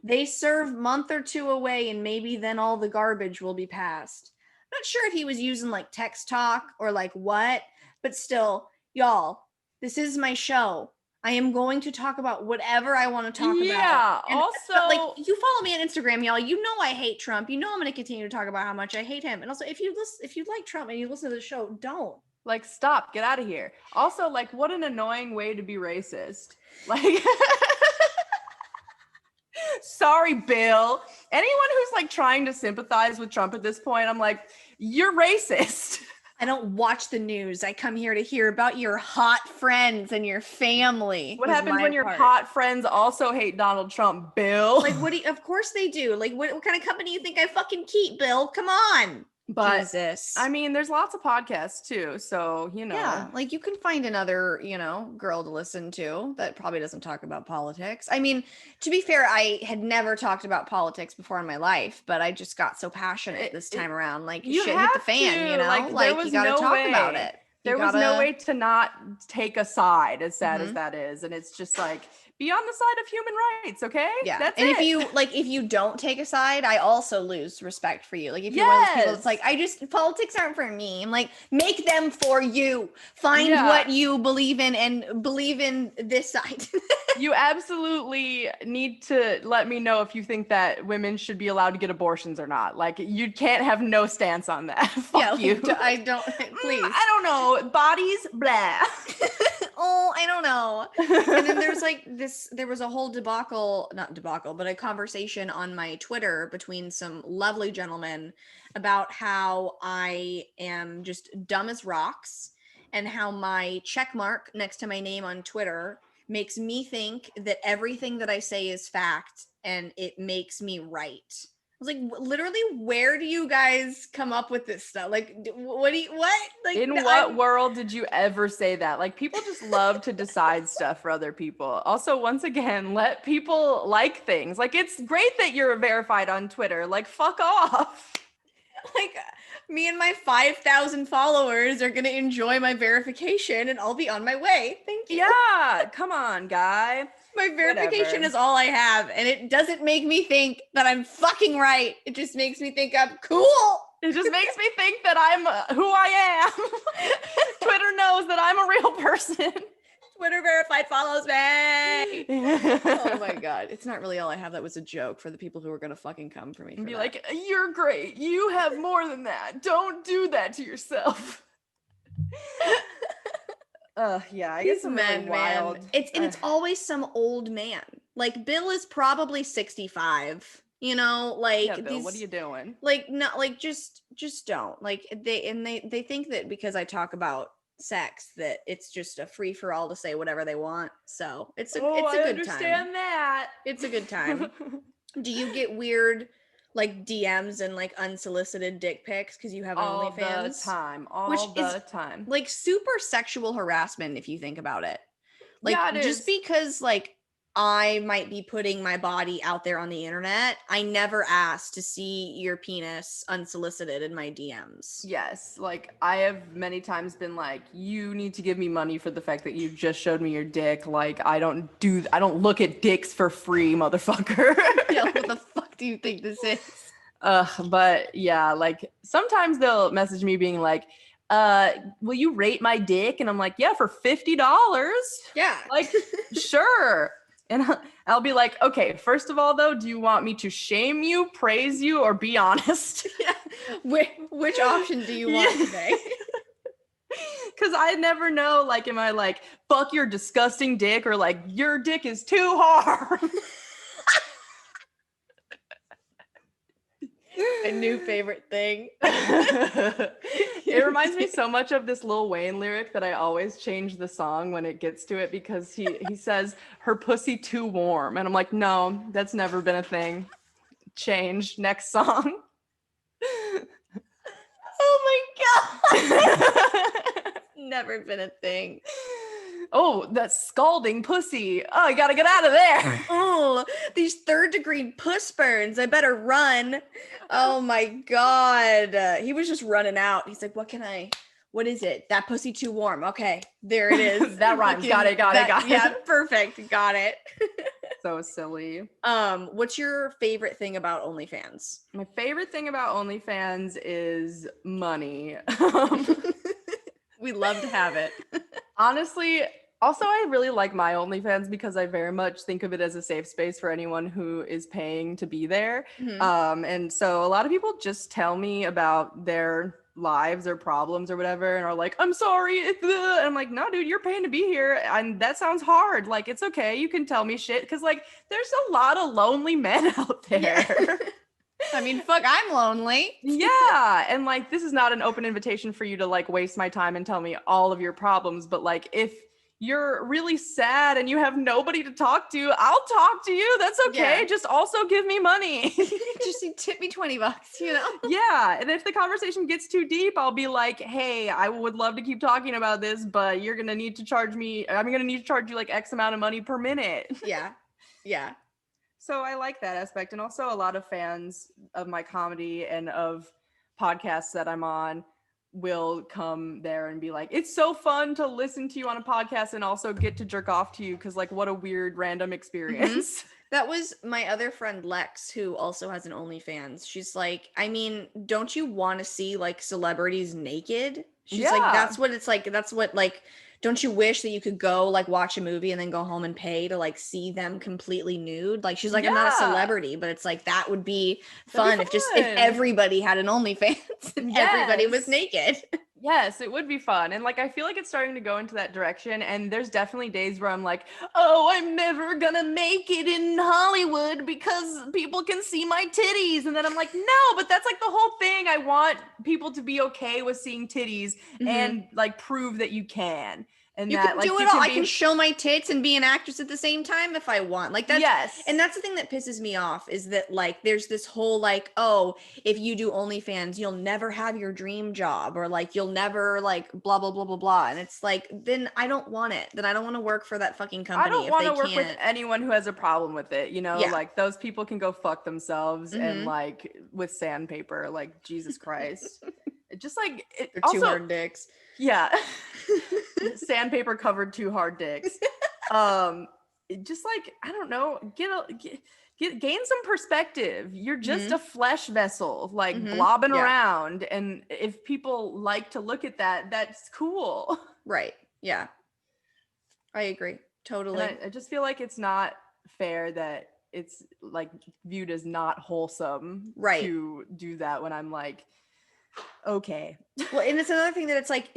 They serve month or two away and maybe then all the garbage will be passed. I'm not sure if he was using like text talk or like what, but still, y'all, this is my show. I am going to talk about whatever I want to talk about.
Yeah,
and
also
like you follow me on Instagram, y'all, you know I hate Trump. You know I'm going to continue to talk about how much I hate him. And also if you like Trump and you listen to the show, don't.
Like, stop, get out of here. Also, like, what an annoying way to be racist. Like, sorry, Bill. Anyone who's like trying to sympathize with Trump at this point, I'm like, you're racist.
I don't watch the news. I come here to hear about your hot friends and your family.
What happens when your hot friends also hate Donald Trump, Bill?
Like, of course they do. Like, what kind of company you think I fucking keep, Bill? Come on.
But
Jesus.
I mean, there's lots of podcasts too, so you know.
Yeah, like you can find another, girl to listen to that probably doesn't talk about politics. I mean, to be fair, I had never talked about politics before in my life, but I just got so passionate this time around. Like shit hit the fan, Like you gotta talk about it.
There was no way to not take a side, as sad as that is, and it's just like, be on the side of human rights, okay?
Yeah.
That's
and
it.
if you don't take a side, I also lose respect for you. Like if you're one of those people that's like, politics aren't for me. I'm like, make them for you. Find what you believe in and believe in this side.
You absolutely need to let me know if you think that women should be allowed to get abortions or not. Like you can't have no stance on that. Fuck you.
I don't, please.
I don't know. Bodies, blah.
Oh, I don't know. And then there's like there was a whole but a conversation on my Twitter between some lovely gentlemen about how I am just dumb as rocks and how my check mark next to my name on Twitter makes me think that everything that I say is fact and it makes me right. I was like, literally, where do you guys come up with this stuff? Like, what? Like,
in what world did you ever say that? Like, people just love to decide stuff for other people. Also, once again, let people like things. Like, it's great that you're verified on Twitter. Like, fuck off.
Like, me and my 5,000 followers are going to enjoy my verification and I'll be on my way. Thank you.
Yeah, come on, guy.
My verification is all I have, and it doesn't make me think that I'm fucking right. It just makes me think I'm cool.
It just makes me think that I'm who I am. Twitter knows that I'm a real person.
Twitter verified follows me. Oh my God. It's not really all I have. That was a joke for the people who are going to fucking come for me.
Be like, you're great. You have more than that. Don't do that to yourself. Yeah, I guess men, really wild.
It's always some old man. Like Bill is probably 65. You know, like
Yeah, Bill, what are
these
you doing?
like not like just don't. Like they think that because I talk about sex that it's just a free for all to say whatever they want. So,
Oh,
it's a
I
good time.
understand that.
It's a good time. Do you get weird like DMs and like unsolicited dick pics because you have an
All the
OnlyFans?
time.
Which
All
is
the time.
like super sexual harassment if you think about it. Like
Yeah, it
just
is.
because like I might be putting my body out there on the internet, I never asked to see your penis unsolicited in my DMs.
Yes, like I have many times been like, you need to give me money for the fact that you just showed me your dick. Like I don't look at dicks for free, motherfucker.
Yeah, what the fuck do you think this is?
But yeah, like sometimes they'll message me being like, will you rate my dick? And I'm like, yeah, for $50.
Yeah.
Like, sure. And I'll be like, okay, first of all, though, do you want me to shame you, praise you, or be honest?
Yeah. Which option do you want today?
Because I never know, like, am I like, fuck your disgusting dick, or like, your dick is too hard?
My new favorite thing.
It reminds me so much of this Lil Wayne lyric that I always change the song when it gets to it, because he says, her pussy too warm. And I'm like, no, that's never been a thing. Change, next song.
Oh my god. Never been a thing.
Oh, that scalding pussy. Oh, I gotta get out of there.
Oh, these third-degree puss burns. I better run. Oh my god. He was just running out. He's like, what is it? That pussy too warm. Okay, there it is.
That rhymes. Got it.
Yeah, perfect. Got it.
So silly.
What's your favorite thing about OnlyFans?
My favorite thing about OnlyFans is money.
We love to have it.
Honestly, also I really like my OnlyFans because I very much think of it as a safe space for anyone who is paying to be there.
Mhm.
And so a lot of people just tell me about their lives or problems or whatever, and are like, I'm sorry. And I'm like, no, dude, you're paying to be here. And that sounds hard. Like, it's okay. You can tell me shit. Because like, there's a lot of lonely men out there.
Yeah. I mean, fuck, I'm lonely.
Yeah. And like, this is not an open invitation for you to like waste my time and tell me all of your problems. But like, if you're really sad and you have nobody to talk to, I'll talk to you. That's okay.
Yeah.
Just also give me money.
Just tip me $20, you know?
Yeah. And if the conversation gets too deep, I'll be like, hey, I would love to keep talking about this, but you're going to need to charge me. I'm going to need to charge you like X amount of money per minute.
Yeah. Yeah.
So I like that aspect. And also a lot of fans of my comedy and of podcasts that I'm on will come there and be like, it's so fun to listen to you on a podcast and also get to jerk off to you, because like, what a weird random experience.
Mm-hmm. That was my other friend Lex, who also has an OnlyFans. She's like, I mean, don't you want to see like celebrities naked? She's like,
Yeah.
that's what it's like. That's what like, don't you wish that you could go like watch a movie and then go home and pay to like see them completely nude? Like, she's like, I'm not a
Yeah.
celebrity, but it's like that would be
That'd
fun
be
if
fun.
everybody had an OnlyFans and everybody was
Yes.
naked.
Yes, it would be fun. And like, I feel like it's starting to go into that direction. And there's definitely days where I'm like, oh, I'm never gonna make it in Hollywood because people can see my titties. And then I'm like, no, but that's like the whole thing. I want people to be okay with seeing titties and like prove that you can. And
You
that
can
like
do
you
it all.
can
I
be
can show my tits and be an actress at the same time if I want. Like that's
Yes.
and that's the thing that pisses me off is that like there's this whole like, oh, if you do OnlyFans, you'll never have your dream job, or like you'll never like blah blah blah blah blah. And it's like, then I don't want it. Then I don't want to work for that fucking
I
company
don't
if
want
they
to work with
can't.
anyone who has a problem with it, you know,
Yeah.
like those people can go fuck themselves and
Mhm.
like with sandpaper, like Jesus Christ. It just like it
They're too
also
hard dicks.
yeah. Sandpaper covered too hard dicks. Just like, I don't know, gain some perspective. You're just a flesh vessel, like blobbing
Yeah.
around, and if people like to look at that, that's cool.
Right. Yeah. I agree. Totally.
And I just feel like it's not fair that it's like viewed as not wholesome
Right.
to do that when I'm like, okay.
Well, and it's another thing that it's like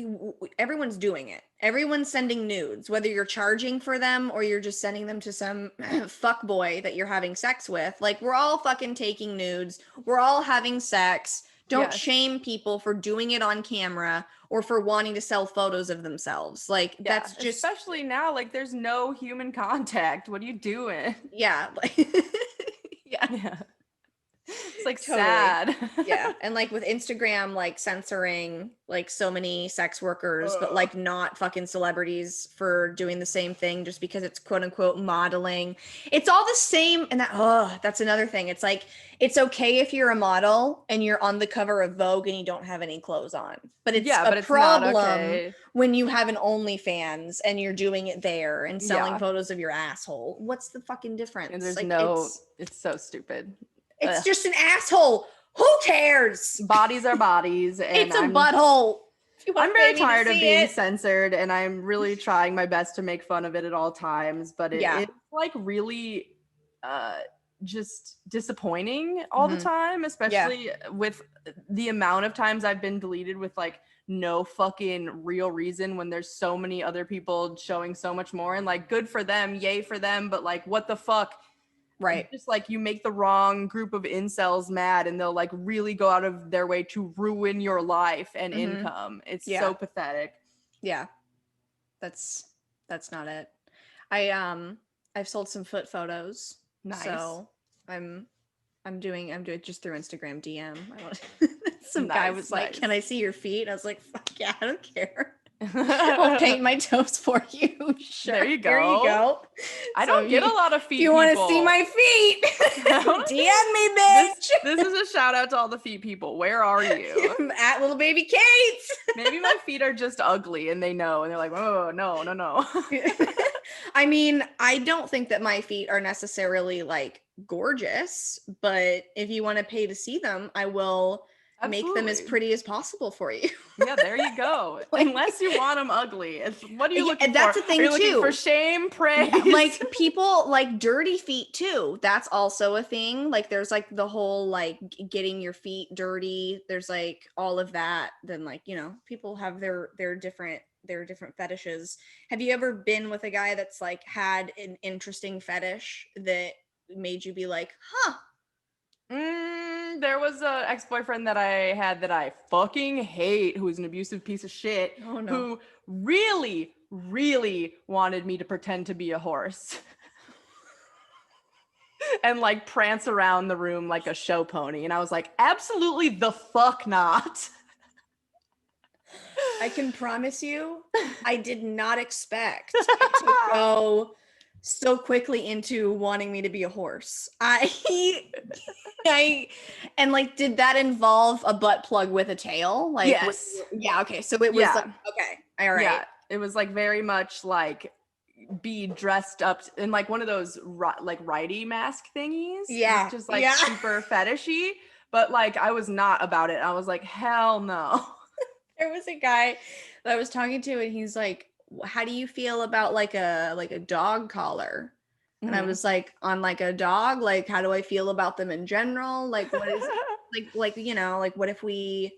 everyone's doing it. Everyone's sending nudes, whether you're charging for them or you're just sending them to some fuck boy that you're having sex with. Like, we're all fucking taking nudes. We're all having sex. Don't
Yes.
shame people for doing it on camera or for wanting to sell photos of themselves. Like,
Yeah,
that's just,
especially now, like there's no human contact. What are you doing?
yeah. Like, yeah.
Yeah. It's like
Totally.
sad.
Yeah. And like with Instagram, like censoring like so many sex workers, but
Ugh.
like not fucking celebrities for doing the same thing just because it's quote unquote modeling. It's all the same. And that's another thing. It's like, it's okay if you're a model and you're on the cover of Vogue and you don't have any clothes on. But it's
Yeah,
a
but it's not
problem
okay.
when you have an OnlyFans and you're doing it there and selling
Yeah.
photos of your asshole. What's the fucking
And
difference?
there's
Like,
no, it's so stupid.
it's
Ugh.
just an asshole. Who cares?
Bodies are bodies, and
It's a butthole. If you want
I'm
to pay
very
me to
tired of
see
being
it.
censored, and I'm really trying my best to make fun of it at all times, but
Yeah.
it's like really uh just disappointing all the
Mhm.
time,
Yeah.
especially with the amount of times I've been deleted with like no fucking real reason when there's so many other people showing so much more, and like good for them, yay for them, but like what the fuck.
Right.
Just like you make the wrong group of incels mad and they'll like really go out of their way to ruin your life and
Mhm.
income. It's
Yeah.
so pathetic.
Yeah. That's not it. I I've sold some foot photos.
Nice.
So I'm doing just through Instagram DM. I don't some guy
Nice,
was like,
nice.
"Can I see your feet?" I was like, "Fuck yeah, I don't care. I'll paint my toes for you." Sure.
There you
Here you
go.
go.
I
So
don't get a lot of
if
feet
you want to see
people.
my feet, DM me,
this
bitch.
this is a shout out to all the feet people. Where are you?
At little baby Kate.
Maybe my feet are just ugly and they know and they're like, oh no.
I mean, I don't think that my feet are necessarily like gorgeous, but if you want to pay to see them, I will make them as
Absolutely.
pretty as possible for you.
Yeah, there you go.
Like,
Unless you want them ugly. What are you
yeah,
looking
that's
for?
a thing
Are you looking for
too.
shame, praise?
Yeah, like people like dirty feet too. That's also a thing. Like there's like the whole like getting your feet dirty. There's like all of that. Then like, people have their different fetishes. Have you ever been with a guy that's like had an interesting fetish that made you be like, huh?
There was a ex-boyfriend that I had that I fucking hate, who was an abusive piece of shit,
Oh no.
who really, really wanted me to pretend to be a horse. And like prance around the room like a show pony. And I was like, absolutely the fuck not.
I can promise you, I did not expect it to go so quickly into wanting me to be a horse. And like, did that involve a butt plug with a tail? Like,
Yes.
yeah, okay. So it was
Yeah.
like, okay, all right.
Yeah. It was like very much like be dressed up in like one of those like righty mask thingies.
Yeah.
Just like
Yeah.
super fetishy. But like I was not about it. I was like, hell no.
There was a guy that I was talking to, and he's like, how do you feel about like a dog collar? And I was like, on like a dog, like how do I feel about them in general? Like what is like what if we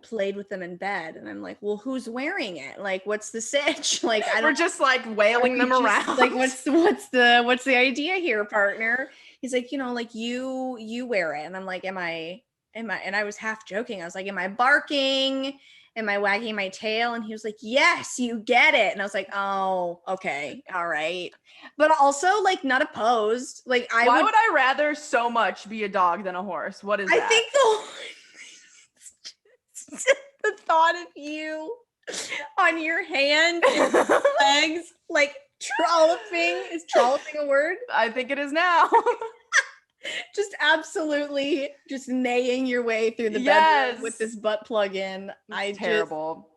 played with them in bed? And I'm like, well, who's wearing it? Like what's the sitch? Like I
We're
don't
just like
are
wailing
we
them
just,
around.
like what's the idea here, partner? He's like, like you wear it. And I'm like, am I and I was half joking. I was like, am I barking? Am I wagging my tail? And he was like, yes, you get it. And I was like, oh, okay, all right. But also like not opposed. Like
Why would I rather so much be a dog than a horse? What is
I
that?
think the thought of you on your hand and legs, like trolloping, is trolloping a word?
I think it is now.
Just absolutely just neighing your way through the bedroom with this butt plug in.
Terrible.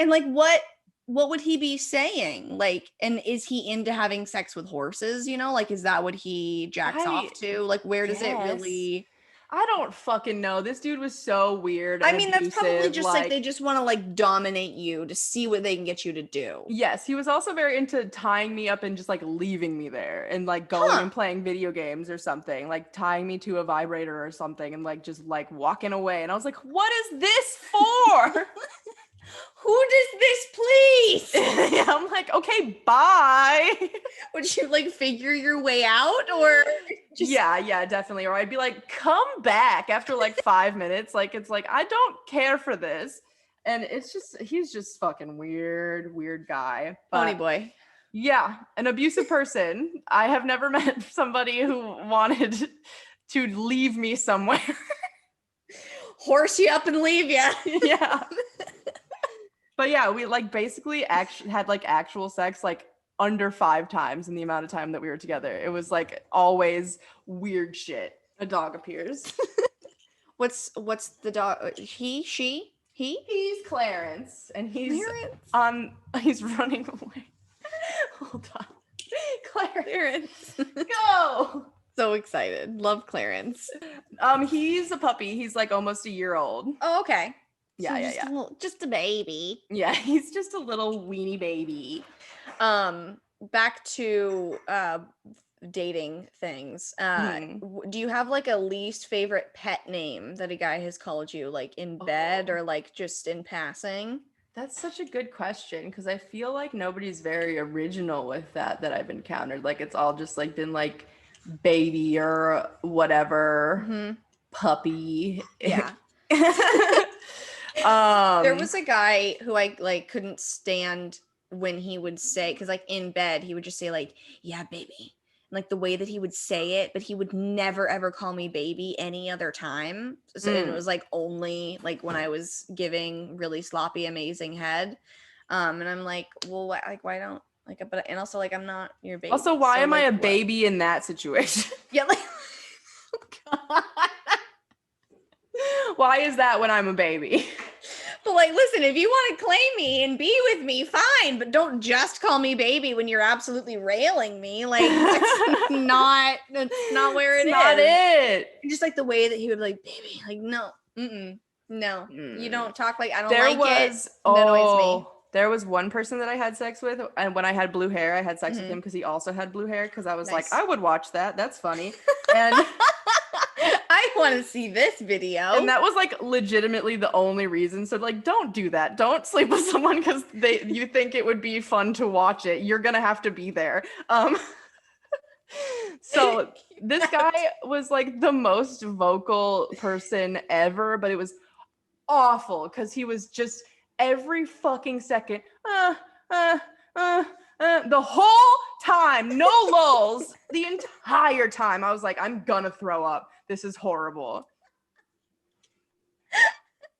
And like what would he be saying? Like, and is he into having sex with horses? Like, is that what he jacks off to? Like, where does it really
I don't fucking know. This dude was so weird
I
and
mean, that's probably
abusive.
just like they just want to like dominate you to see what they can get you to do.
Yes, he was also very into tying me up and just like leaving me there and like going
Huh.
and playing video games or something, like tying me to a vibrator or something and like just like walking away. And I was like, what is this for?
Who does this please?
Yeah, I'm like, okay, bye.
Would you like figure your way out or just
Yeah, definitely. Or I'd be like, come back after like 5 minutes. Like, it's like, I don't care for this. And it's just, he's just fucking weird guy.
pony
But
boy?
yeah, an abusive person. I have never met somebody who wanted to leave me somewhere.
Horse you up and leave you.
Yeah. But yeah, we like basically actually had like actual sex like under 5 times in the amount of time that we were together. It was like always weird shit. A dog appears.
What's the dog? He, she, he?
He's Clarence, and he's
Clarence.
he's running away. Hold on. Clarence,
Clarence.
go.
So excited. Love Clarence.
He's a puppy. He's like almost a year old.
Oh, okay.
Yeah,
So
yeah.
just a baby.
Yeah, he's just a little weenie baby.
Back to dating things. Do you have like a least favorite pet name that a guy has called you, like in bed or like just in passing?
That's such a good question because I feel like nobody's very original with that I've encountered. Like it's all just like been like baby or whatever, puppy.
Yeah. There was a guy who I like couldn't stand when he would say, because like in bed he would just say like, yeah, baby, and, like the way that he would say it, but he would never ever call me baby any other time. So and it was like only like when I was giving really sloppy amazing head. And I'm like, well, why don't like, but and also like I'm not your baby.
Also, why am I a
what?
baby in that situation?
Yeah, like God.
Why is that when I'm a baby?
But like, listen, if you want to claim me and be with me, fine, but don't just call me baby when you're absolutely railing me. Like that's not where it's
not it.
Just like the way that he would be like, baby, like no, no, you don't talk like I don't
There
like
was,
it. It annoys me.
There was one person that I had sex with, and when I had blue hair, I had sex with him because he also had blue hair. Because I was like, I would watch that. That's funny. And
I want to see this video.
And that was like legitimately the only reason. So like, don't do that. Don't sleep with someone because you think it would be fun to watch it. You're gonna have to be there. So this guy was like the most vocal person ever, but it was awful because he was just every fucking second, the whole time, no lulls, the entire time. I was like, I'm gonna throw up. This is horrible.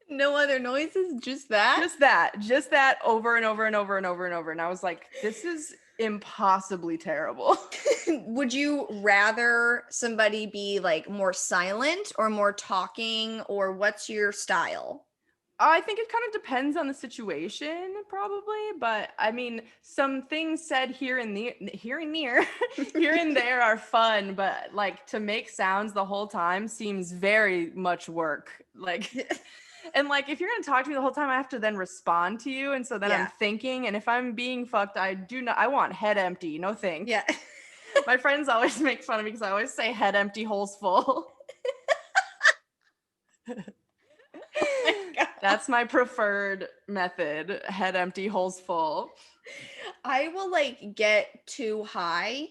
No other noises, just that?
Just that over and over and over and over and over. And I was like, this is impossibly terrible.
Would you rather somebody be like more silent or more talking, or what's your style?
I think it kind of depends on the situation, probably. But I mean, some things said here and there are fun, but like to make sounds the whole time seems very much work. Like, and like if you're gonna talk to me the whole time, I have to then respond to you, and so then I'm thinking. And if I'm being fucked, I want head empty. No thanks.
Yeah.
My friends always make fun of me because I always say head empty, holes full. That's my preferred method. Head empty, holes full.
I will like get too high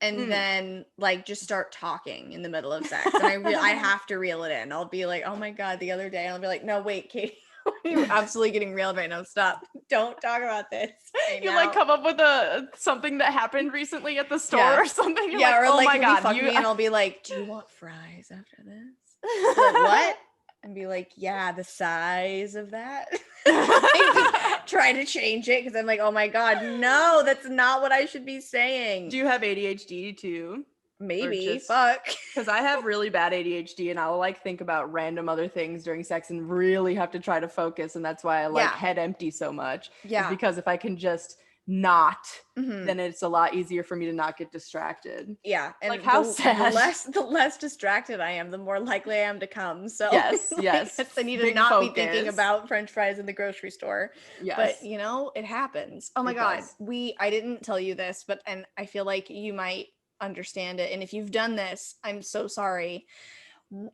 and then like just start talking in the middle of sex. And I have to reel it in. I'll be like, oh my God, the other day. I'll be like, no, wait, Katie, you're absolutely getting reeled right now. Stop. Don't talk about this. Right now.
Like come up with something that happened recently at the store or something. You're
like,
or
oh
like,
my God. Me and I'll be like, do you want fries after this? Like, what? And be like, yeah, the size of that. Try to change it because I'm like, oh my God, no, that's not what I should be saying.
Do you have ADHD too?
Maybe. Fuck.
Because I have really bad ADHD and I'll like think about random other things during sex and really have to try to focus. And that's why I like head empty so much.
Yeah.
Because if I can just not,
Mhm.
then it's a lot easier for me to not get distracted.
Yeah, and
Like, how
the
sad.
less distracted I am, the more likely I am to come. So
Yes,
like,
yes.
I need to
Big
not be thinking
focus.
about French fries in the grocery store. But
Yes,
it happens. Oh my
it
God,
does.
I didn't tell you this, and I feel like you might understand it. And if you've done this, I'm so sorry.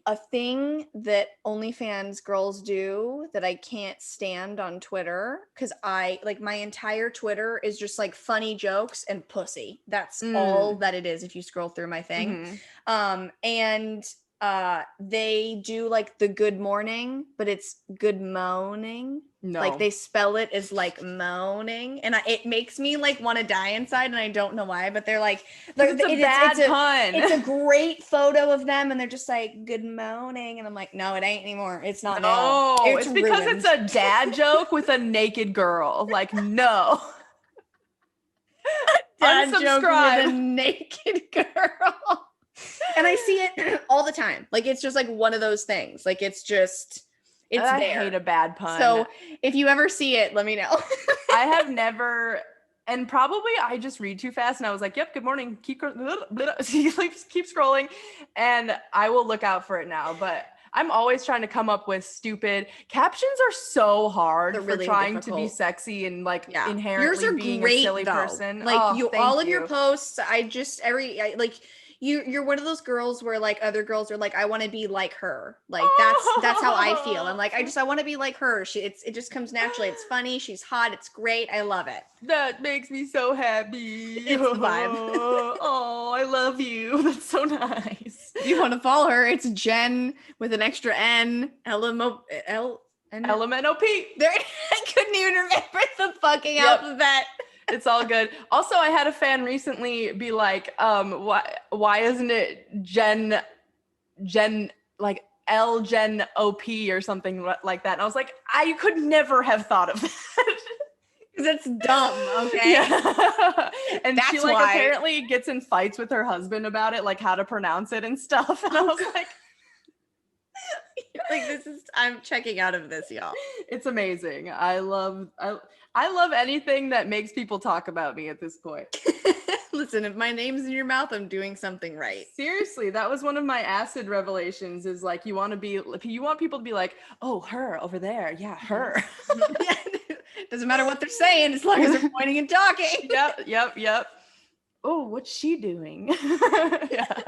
A thing that OnlyFans girls do that I can't stand on Twitter, because I like my entire Twitter is just like funny jokes and pussy. That's all
Mm.
that it is if you scroll through my thing.
Mm-hmm.
And they do like the good morning, but it's good moaning. Like
No.
they spell it as like moaning, and it makes me like want to die inside, and I don't know why. But they're like,
It's a bad pun.
it's a great photo of them, and they're just like good morning, and I'm like, no, it ain't anymore. It's not now.
No,
It's
it's because
ruined.
it's a dad joke with a naked girl. Like, no.
Dad joke with a
Unsubscribe.
naked girl. And I see it all the time. Like it's just like one of those things. Like it's
I
there.
hate a bad pun.
So if you ever see it, let me know.
I have never, and probably I just read too fast, and I was like, "Yep, good morning." Keep scrolling, and I will look out for it now. But I'm always trying to come up with stupid captions. Are so hard
They're
for
really
trying to be
difficult.
sexy and like
Yeah. Yours
inherently
are
being
great
a silly
though.
person.
Like
Oh,
all
thank
of your
you.
posts, like you're one of those girls where like other girls are like, I want to be like her. Like that's how I feel. I'm like, I want to be like her. It just comes naturally. It's funny, she's hot, it's great. I love it.
That makes me so happy.
It's the vibe.
Oh, I love you. That's so nice.
If you want to follow her, it's Jenn with an extra N,
LMNOP.
There, I couldn't even remember the fucking
Yep.
alphabet.
It's all good. Also, I had a fan recently be like, why isn't it Jen like Jen OP or something like that? And I was like, I could never have thought of that.
Because it's dumb, okay?
Yeah. And
That's
she like
why.
apparently gets in fights with her husband about it, like how to pronounce it and stuff. And I was like,
like I'm checking out of this, y'all.
it's amazing. I love anything that makes people talk about me at this point.
Listen, if my name's in your mouth, I'm doing something right.
Seriously, that was one of my acid revelations, is like you want people to be like, oh, her over there. Yeah, her.
Yeah. Doesn't matter what they're saying as long as they're pointing and talking.
Yep. Oh, what's she doing? Yeah.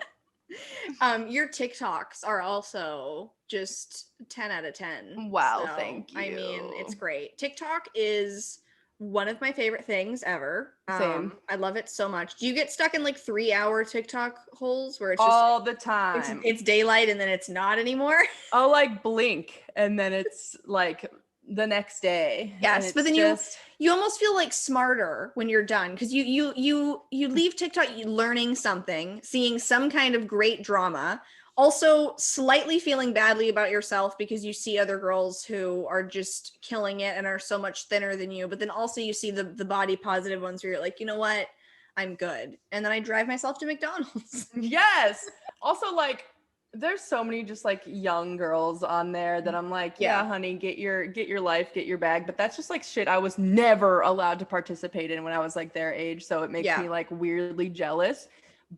Your TikToks are also just 10 out of 10.
Wow,
So,
thank you.
I mean, it's great. TikTok is one of my favorite things ever.
Same.
I love it so much. Do you get stuck in like 3-hour TikTok holes where it's just
all the time?
It's daylight and then it's not anymore?
I'll like blink and then it's like the next day.
Yes, but then you almost feel like smarter when you're done, because you leave TikTok learning something, seeing some kind of great drama, also slightly feeling badly about yourself because you see other girls who are just killing it and are so much thinner than you, but then also you see the body positive ones where you're like, you know what, I'm good, and then I drive myself to McDonald's.
Yes. Also, like, there's so many just like young girls on there that I'm like, yeah, honey, get your life, get your bag. But that's just like shit I was never allowed to participate in when I was like their age. So it makes me like weirdly jealous.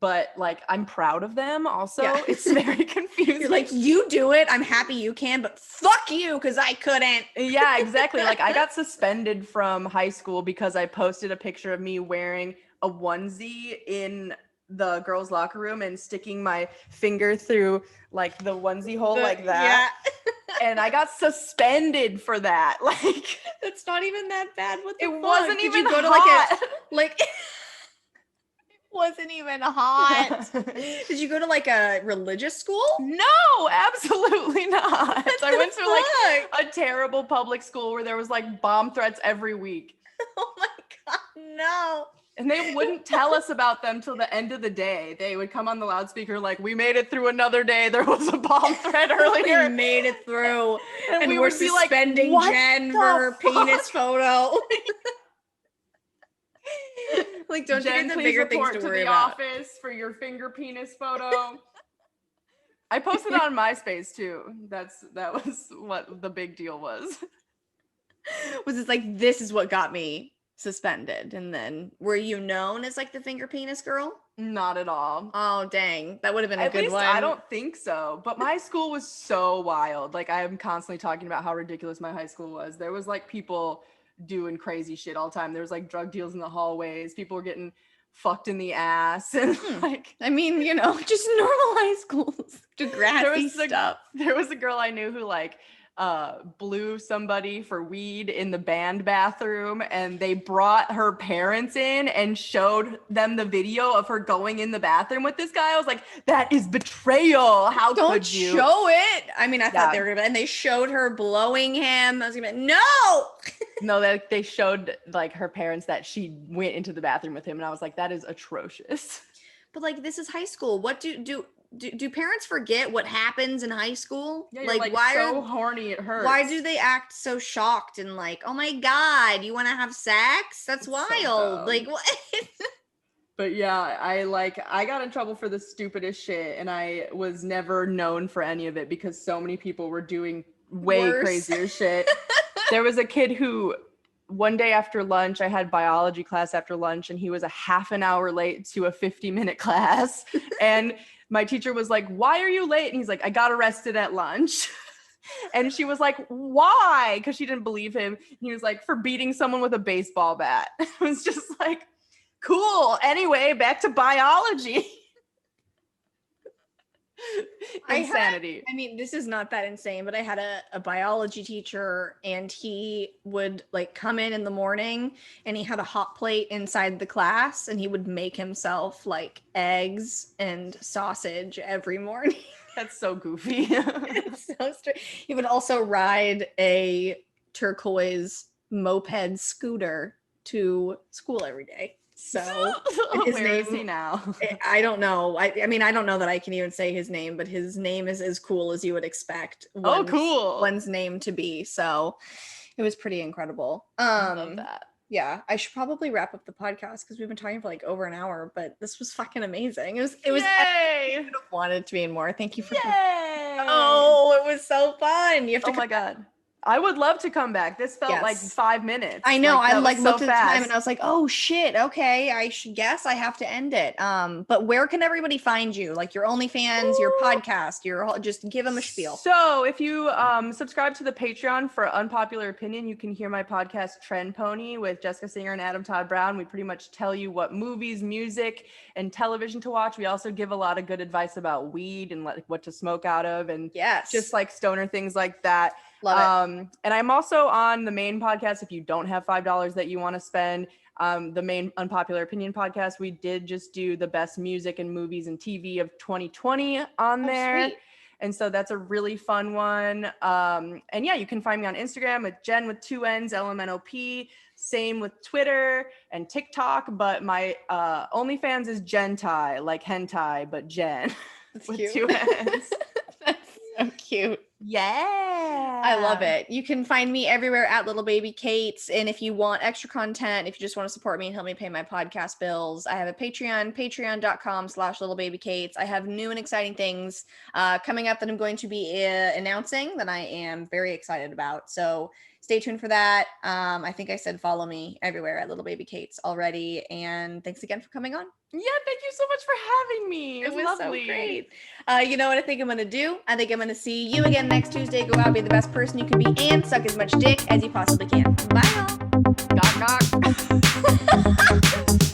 But like, I'm proud of them also. Yeah. It's very confusing.
You're like, you do it, I'm happy you can, but fuck you because I couldn't.
Yeah, exactly. Like I got suspended from high school because I posted a picture of me wearing a onesie in the girls' locker room and sticking my finger through like the onesie hole like that. Yeah. And I got suspended for that. Like,
that's not even that bad. What the fuck?
Wasn't
Did
even
you go
hot.
To like it wasn't even hot. Did you go to like a religious school?
No, absolutely not. I went to like a terrible public school where there was like bomb threats every week.
Oh my God, no.
And they wouldn't tell us about them till the end of the day. They would come on the loudspeaker like, we made it through another day. There was a bomb threat earlier.
We made it through. And
we
we're
would be
suspending
like,
Jenn for her penis photo. Like, don't
Jenn,
you get the
please
bigger things
report
to
to
worry
the
about?
office for your finger penis photo. I posted on MySpace too. That was what the big deal was.
Was it's like, this is what got me suspended, and then were you known as like the finger penis girl?
Not at all.
Oh dang, that would have been a
At
good
least
one.
I don't think so. But my school was so wild. Like, I am constantly talking about how ridiculous my high school was. There was like people doing crazy shit all the time. There was like drug deals in the hallways. People were getting fucked in the ass, and like,
I mean, you know, just normal high schools do grassy stuff.
There was a girl I knew who like blew somebody for weed in the band bathroom, and they brought her parents in and showed them the video of her going in the bathroom with this guy. I was like, that is betrayal. How
Don't
could you
show it? I mean, I thought they were gonna, and they showed her blowing him. I was gonna be, no.
No, they showed like her parents that she went into the bathroom with him, and I was like, that is atrocious.
But like, this is high school. What do parents forget what happens in high school?
Yeah, you're like why so horny it hurts.
Why do they act so shocked and like, oh my god, you want to have sex? That's wild. So like, what?
But yeah, I got in trouble for the stupidest shit, and I was never known for any of it because so many people were doing way crazier shit. There was a kid who one day after lunch, I had biology class after lunch, and he was a half an hour late to a 50-minute class. And my teacher was like, why are you late? And he's like, I got arrested at lunch. And she was like, why? Because she didn't believe him. And he was like, for beating someone with a baseball bat. It was just like, cool. Anyway, back to biology. Insanity.
I mean, this is not that insane, but I had a biology teacher, and he would like come in the morning, and he had a hot plate inside the class, and he would make himself like eggs and sausage every morning.
That's so goofy.
It's so strange. He would also ride a turquoise moped scooter to school every day. So his
where
name,
is he now?
I don't know. I mean, I don't know that I can even say his name, but his name is as cool as you would expect one's name to be. So it was pretty incredible.
I love that.
Yeah, I should probably wrap up the podcast because we've been talking for like over an hour, but this was fucking amazing. It was
Yay!
I could have wanted to be in more. Thank you for
Yay!
Oh, it was so fun. You have to
Oh my god. I would love to come back. This felt like 5 minutes.
I know. I like looked
so
at the time and I was like, oh shit. Okay. I should guess I have to end it. But where can everybody find you? Like your OnlyFans, your podcast, just give them a spiel.
So if you subscribe to the Patreon for Unpopular Opinion, you can hear my podcast Trend Pony with Jessica Singer and Adam Todd Brown. We pretty much tell you what movies, music, and television to watch. We also give a lot of good advice about weed and like what to smoke out of, and just like stoner things like that.
Love it.
And I'm also on the main podcast. If you don't have $5 that you want to spend, the main Unpopular Opinion podcast, we did just do the best music and movies and TV of 2020 on there.
Sweet.
And so that's a really fun one. And yeah, you can find me on Instagram with Jenn with 2 N's, LMNOP. Same with Twitter and TikTok. But my OnlyFans is Gentai, like hentai, but Jenn with
cute.
2 N's.
That's so cute.
Yeah.
I love it. You can find me everywhere at Little Baby Kate's. And if you want extra content, if you just want to support me and help me pay my podcast bills, I have a Patreon, patreon.com/littlebabykates. I have new and exciting things coming up that I'm going to be announcing that I am very excited about. So stay tuned for that. I think I said follow me everywhere at Little Baby Kate's already. And thanks again for coming on.
Yeah, thank you so much for having me. It was lovely.
So great. You know what I think I'm going to do? I think I'm going to see you again next Tuesday. Go out, be the best person you can be, and suck as much dick as you possibly can. Bye, y'all.
Gawk, gawk.